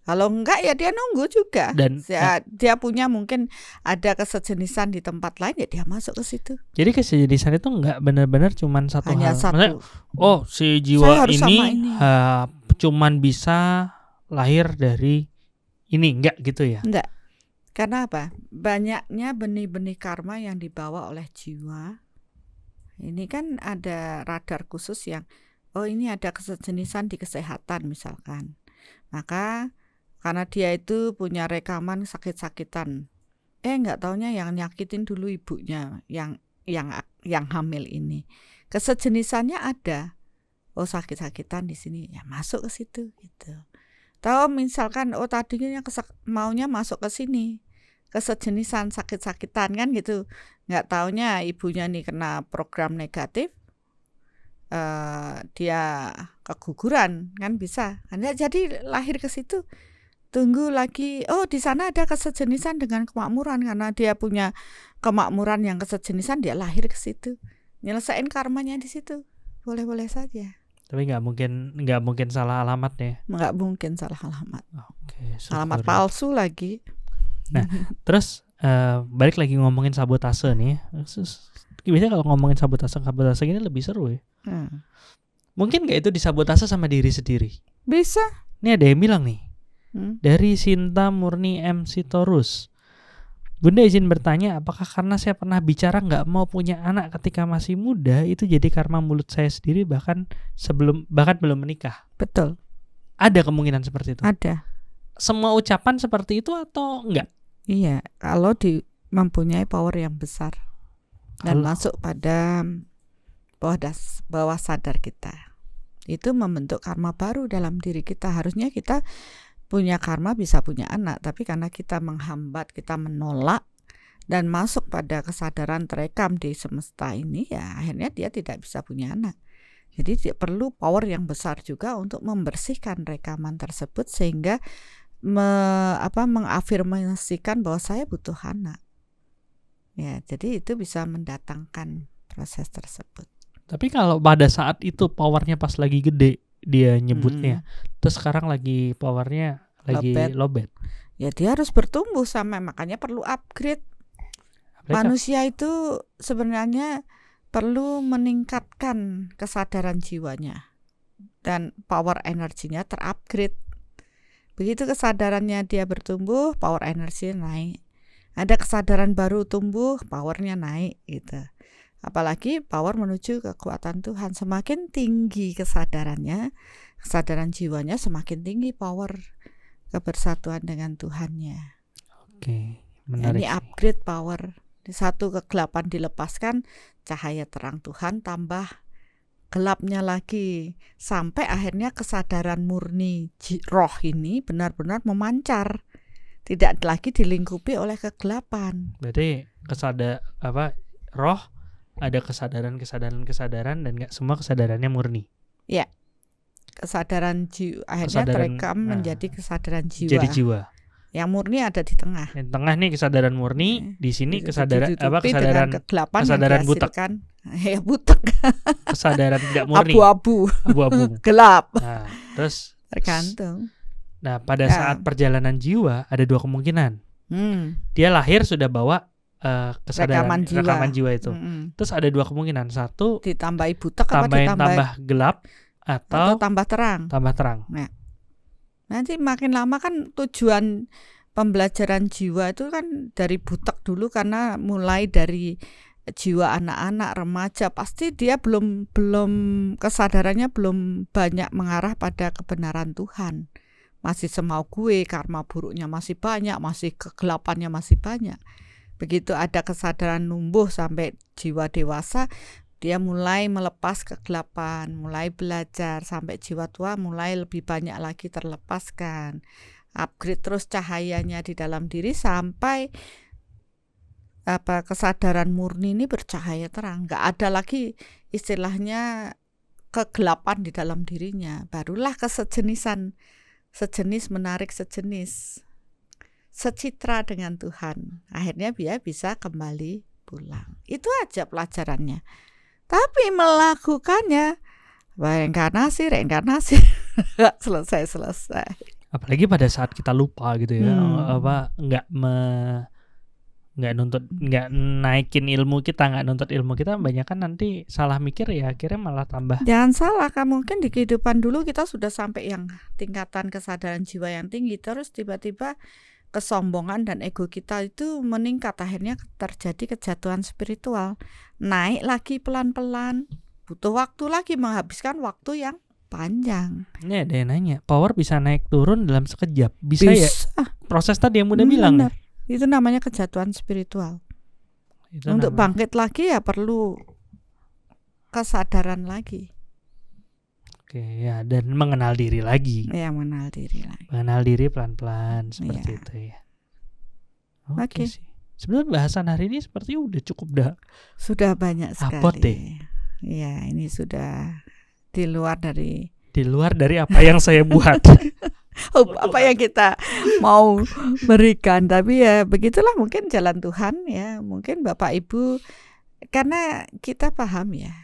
kalau enggak ya dia nunggu juga. Dan dia punya mungkin ada kesejenisan di tempat lain, ya dia masuk ke situ. Jadi kesejenisan itu enggak benar-benar cuman satu hanya hal. Satu. Maksudnya, si jiwa ini cuman bisa lahir dari ini, enggak gitu ya? Enggak. Karena apa? Banyaknya benih-benih karma yang dibawa oleh jiwa. Ini kan ada radar khusus yang ini ada kesejenisan di kesehatan misalkan. Maka karena dia itu punya rekaman sakit-sakitan, nggak taunya yang nyakitin dulu ibunya yang hamil ini. Kesejenisannya ada, sakit-sakitan di sini, ya masuk ke situ gitu. Tahu misalkan tadinya maunya masuk ke sini, kesejenisan sakit-sakitan kan gitu, nggak taunya ibunya nih kena program negatif, dia keguguran kan bisa, jadi lahir ke situ. Tunggu lagi, di sana ada kesejenisan dengan kemakmuran, karena dia punya kemakmuran yang kesejenisan, dia lahir ke situ, nyelesain karmanya di situ, boleh-boleh saja. Tapi nggak mungkin salah alamat ya? Nggak mungkin salah alamat. Oke, alamat palsu lagi. Nah, terus balik lagi ngomongin sabotase nih. Biasanya kalau ngomongin sabotase ini lebih seru ya. Mungkin nggak itu disabotase sama diri sendiri? Bisa. Ini ada yang bilang nih. Dari Sinta Murni MC Torus. Bunda izin bertanya, apakah karena saya pernah bicara nggak mau punya anak ketika masih muda, itu jadi karma mulut saya sendiri bahkan belum menikah? Betul. Ada kemungkinan seperti itu? Ada. Semua ucapan seperti itu atau enggak? Iya, kalau mempunyai power yang besar dan masuk pada bawah sadar kita, itu membentuk karma baru dalam diri kita. Harusnya kita punya karma bisa punya anak, tapi karena kita menghambat, kita menolak dan masuk pada kesadaran terekam di semesta ini, ya akhirnya dia tidak bisa punya anak. Jadi dia perlu power yang besar juga untuk membersihkan rekaman tersebut sehingga mengafirmasikan bahwa saya butuh anak. Ya, jadi itu bisa mendatangkan proses tersebut. Tapi kalau pada saat itu powernya pas lagi gede, dia nyebutnya, terus sekarang lagi powernya lagi lowbat, ya dia harus bertumbuh makanya perlu upgrade. Manusia itu sebenarnya perlu meningkatkan kesadaran jiwanya dan power energinya terupgrade. Begitu kesadarannya dia bertumbuh, power energinya naik. Ada kesadaran baru tumbuh, powernya naik gitu. Apalagi power menuju kekuatan Tuhan, semakin tinggi kesadarannya, kesadaran jiwanya semakin tinggi power kebersatuan dengan Tuhannya. Oke, menarik. Ini upgrade power. Di satu kegelapan dilepaskan, cahaya terang Tuhan tambah gelapnya lagi, sampai akhirnya kesadaran murni roh ini benar-benar memancar, tidak lagi dilingkupi oleh kegelapan. Berarti roh ada kesadaran dan nggak semua kesadarannya murni. Ya, kesadaran jiwa akhirnya terekam menjadi kesadaran jiwa. Jadi jiwa. Yang murni ada di tengah. Yang tengah nih kesadaran murni, di sini kesadaran Ditutupi kesadaran dengan kegelapan kesadaran yang butek. dihasilkan. Ya butek, kesadaran tidak murni. abu-abu, Abu-abu. gelap. Nah, terus Tergantung. Nah, pada Ya. saat perjalanan jiwa ada dua kemungkinan. Dia lahir sudah bawa kesadaran rekaman jiwa itu. Terus ada dua kemungkinan. Satu, ditambahi butek apa tambah gelap atau tambah terang. tambah terang. Nanti makin lama kan tujuan pembelajaran jiwa itu kan dari butek dulu, karena mulai dari jiwa anak-anak, remaja, pasti dia belum kesadarannya belum banyak mengarah pada kebenaran Tuhan. Masih semau gue, karma buruknya masih banyak, masih kegelapannya masih banyak. Begitu ada kesadaran numbuh sampai jiwa dewasa, dia mulai melepas kegelapan, mulai belajar, sampai jiwa tua mulai lebih banyak lagi terlepaskan. Upgrade terus cahayanya di dalam diri sampai kesadaran murni ini bercahaya terang. Gak ada lagi istilahnya kegelapan di dalam dirinya. Barulah kesejenisan, sejenis menarik sejenis, secitra dengan Tuhan. Akhirnya dia bisa kembali pulang. Itu aja pelajarannya. Tapi melakukannya reinkarnasi gak selesai. Apalagi pada saat kita lupa gitu ya, nggak naikin ilmu kita, nggak nuntut ilmu kita, banyak kan nanti salah mikir ya, akhirnya malah tambah. Jangan salah, kan mungkin di kehidupan dulu kita sudah sampai yang tingkatan kesadaran jiwa yang tinggi, terus tiba-tiba kesombongan dan ego kita itu meningkat, akhirnya terjadi kejatuhan spiritual. Naik lagi pelan-pelan, butuh waktu lagi, menghabiskan waktu yang panjang. Ini ada yang nanya, power bisa naik turun dalam sekejap, bisa. Ya? Proses tadi yang Bunda bilang ya? Itu namanya kejatuhan spiritual. Itu untuk bangkit lagi ya perlu kesadaran lagi. Oke ya, dan mengenal diri lagi. Ya, mengenal diri lagi. Mengenal diri pelan-pelan seperti itu ya. Oke sih. Sebenarnya bahasan hari ini seperti udah cukup dah. Sudah banyak sekali. Apot deh. Ya, ini sudah di luar dari apa yang saya buat. apa yang kita mau berikan, tapi ya begitulah mungkin jalan Tuhan ya. Mungkin Bapak Ibu, karena kita paham ya,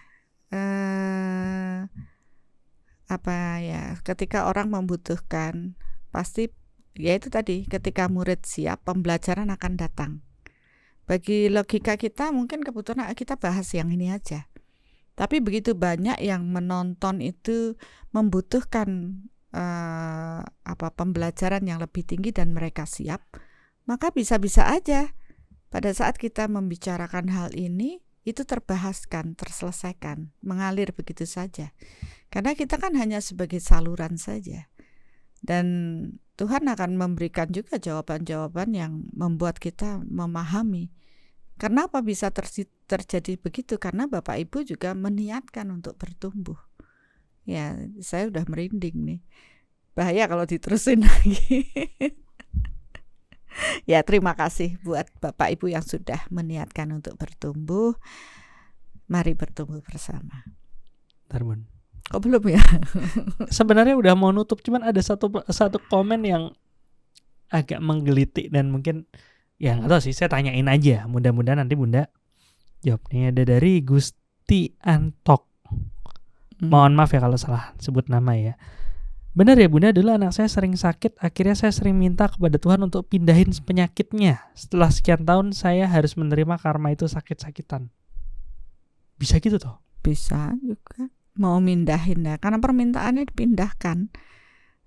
ketika orang membutuhkan pasti ya itu tadi, ketika murid siap pembelajaran akan datang. Bagi logika kita mungkin kebutuhan kita bahas yang ini aja, tapi begitu banyak yang menonton itu membutuhkan pembelajaran yang lebih tinggi dan mereka siap, maka bisa-bisa aja pada saat kita membicarakan hal ini itu terbahaskan, terselesaikan, mengalir begitu saja. Karena kita kan hanya sebagai saluran saja. Dan Tuhan akan memberikan juga jawaban-jawaban yang membuat kita memahami. Kenapa bisa terjadi begitu? Karena Bapak Ibu juga meniatkan untuk bertumbuh. Ya, saya udah merinding nih. Bahaya kalau diterusin lagi. Ya, terima kasih buat Bapak Ibu yang sudah meniatkan untuk bertumbuh. Mari bertumbuh bersama. Tarbun. Kok belum ya? Sebenarnya udah mau nutup, cuman ada satu komen yang agak menggelitik dan mungkin ya nggak tahu sih, saya tanyain aja. Mudah-mudahan nanti Bunda jawabnya. Ada dari Gusti Antok. Mohon maaf ya kalau salah sebut nama ya. Benar ya Bunda, dulu anak saya sering sakit, akhirnya saya sering minta kepada Tuhan untuk pindahin penyakitnya. Setelah sekian tahun saya harus menerima karma itu sakit-sakitan. Bisa gitu toh? Bisa juga. Mau mindahin ya, karena permintaannya dipindahkan.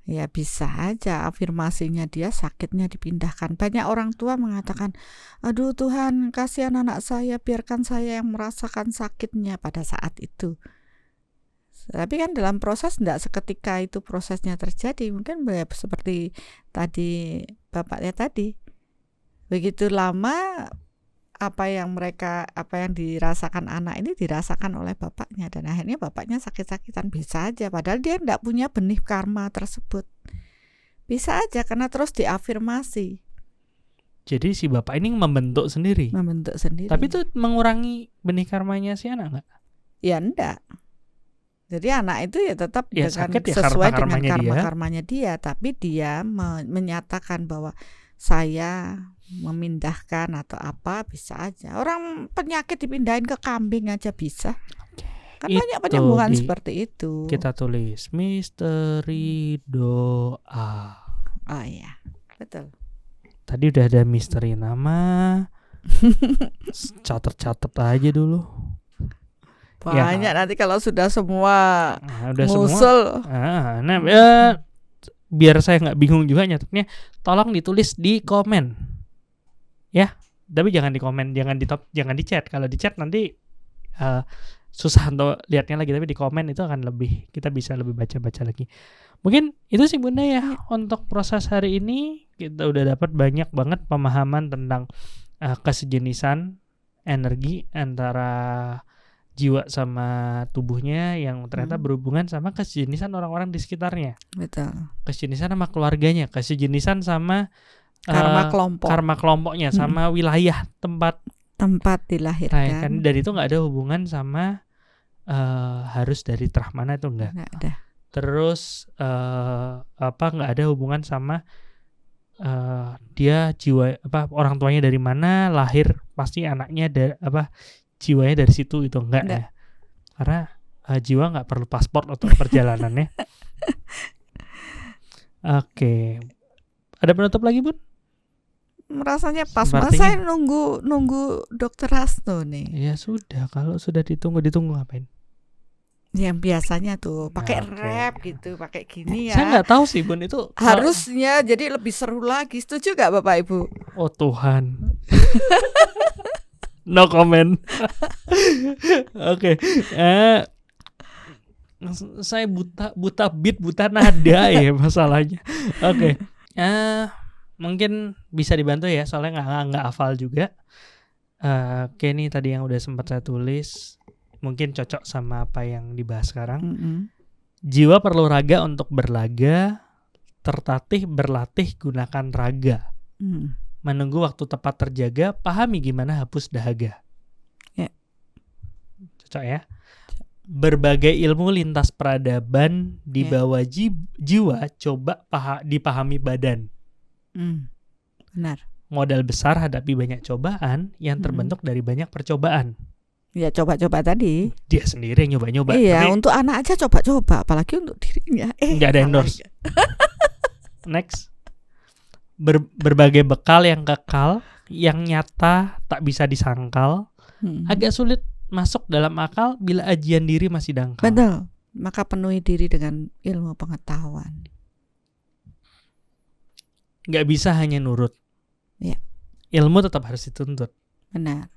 Ya bisa aja afirmasinya dia, sakitnya dipindahkan. Banyak orang tua mengatakan, aduh Tuhan kasihan anak saya, biarkan saya yang merasakan sakitnya pada saat itu. Tapi kan dalam proses tidak seketika itu prosesnya terjadi. Mungkin seperti tadi bapaknya tadi, begitu lama apa yang dirasakan anak ini dirasakan oleh bapaknya, dan akhirnya bapaknya sakit-sakitan. Bisa aja, padahal dia tidak punya benih karma tersebut. Bisa aja karena terus diafirmasi. Jadi si bapak ini membentuk sendiri. Tapi itu mengurangi benih karmanya si anak nggak? Ya enggak. Jadi anak itu ya tetap ya, dengan sakit ya, sesuai dengan karmanya karmanya dia, tapi dia menyatakan bahwa saya memindahkan atau apa, bisa aja. Orang penyakit dipindahin ke kambing aja bisa. Kan Itu banyak penyembuhan di- seperti itu. Kita tulis misteri doa. Oh iya, betul. Tadi udah ada misteri nama. Catet-catet aja dulu. Banyak nanti kalau sudah semua Nah, udah semua. ngusul. Biar saya nggak bingung juga nyatetnya, tolong ditulis di komen, ya. Tapi jangan di komen, jangan di chat. Kalau di chat nanti susah untuk lihatnya lagi. Tapi di komen itu akan lebih, kita bisa lebih baca lagi. Mungkin itu sih Bunda ya untuk proses hari ini. Kita udah dapat banyak banget pemahaman tentang kesejenisan energi antara jiwa sama tubuhnya yang ternyata berhubungan sama kesejenisan orang-orang di sekitarnya. Betul. Kesejenisan sama keluarganya, kesejenisan sama Karma kelompok. karma kelompoknya, sama wilayah tempat dilahirkan. Nah, kan dari itu nggak ada hubungan sama harus dari terah mana itu enggak. Nggak ada. Terus nggak ada hubungan sama dia jiwa orang tuanya dari mana, lahir pasti anaknya jiwanya dari situ, itu enggak. Ya. Karena jiwa nggak perlu paspor untuk perjalanannya. Oke. Ada penutup lagi, Bun? Rasanya pas. Sepertinya- Saya nunggu Dokter Hasno nih. Ya sudah, kalau sudah ditunggu ngapain? Yang biasanya tuh pakai Oke. rap gitu, pakai gini ya. Saya nggak tahu sih, Bun, itu Harusnya jadi lebih seru lagi. Setuju gak Bapak Ibu? Oh Tuhan. No comment. Oke. Saya buta beat, buta nada ya masalahnya. Oke. Mungkin bisa dibantu ya, soalnya nggak hafal juga. Oke, ini tadi yang udah sempat saya tulis, mungkin cocok sama apa yang dibahas sekarang. Jiwa perlu raga untuk berlaga, tertatih berlatih gunakan raga. Menunggu waktu tepat terjaga, pahami gimana hapus dahaga. Ya. Cocok ya. Berbagai ilmu lintas peradaban di bawah jiwa, coba dipahami badan. Benar. Modal besar hadapi banyak cobaan yang terbentuk dari banyak percobaan. Ya coba-coba tadi. Dia sendiri yang nyoba-nyoba. Iya, Tapi untuk anak aja coba-coba, apalagi untuk dirinya. nggak ada endorse. Next. Berbagai bekal yang kekal, yang nyata tak bisa disangkal, agak sulit masuk dalam akal bila ajian diri masih dangkal. Betul. Maka penuhi diri dengan ilmu pengetahuan. Nggak bisa hanya nurut. Ya. Ilmu tetap harus dituntut. Benar.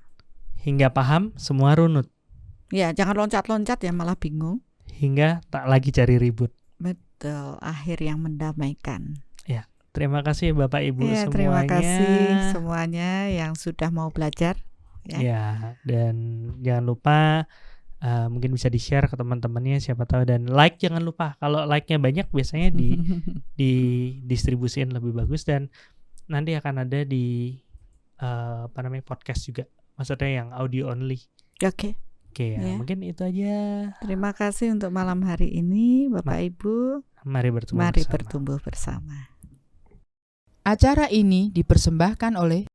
Hingga paham semua runut. Ya, jangan loncat-loncat ya malah bingung. Hingga tak lagi cari ribut. Betul. Akhir yang mendamaikan. Ya. Terima kasih Bapak Ibu Ya, semuanya. terima kasih semuanya yang sudah mau belajar. Ya, dan jangan lupa mungkin bisa di-share ke teman-temannya, siapa tahu, dan like jangan lupa. Kalau like-nya banyak biasanya didistribusiin lebih bagus, dan nanti akan ada di podcast juga. Maksudnya yang audio only. Oke. Oke, ya. Mungkin itu aja. Terima kasih untuk malam hari ini Bapak Ibu. Mari bertumbuh bertumbuh bersama. Acara ini dipersembahkan oleh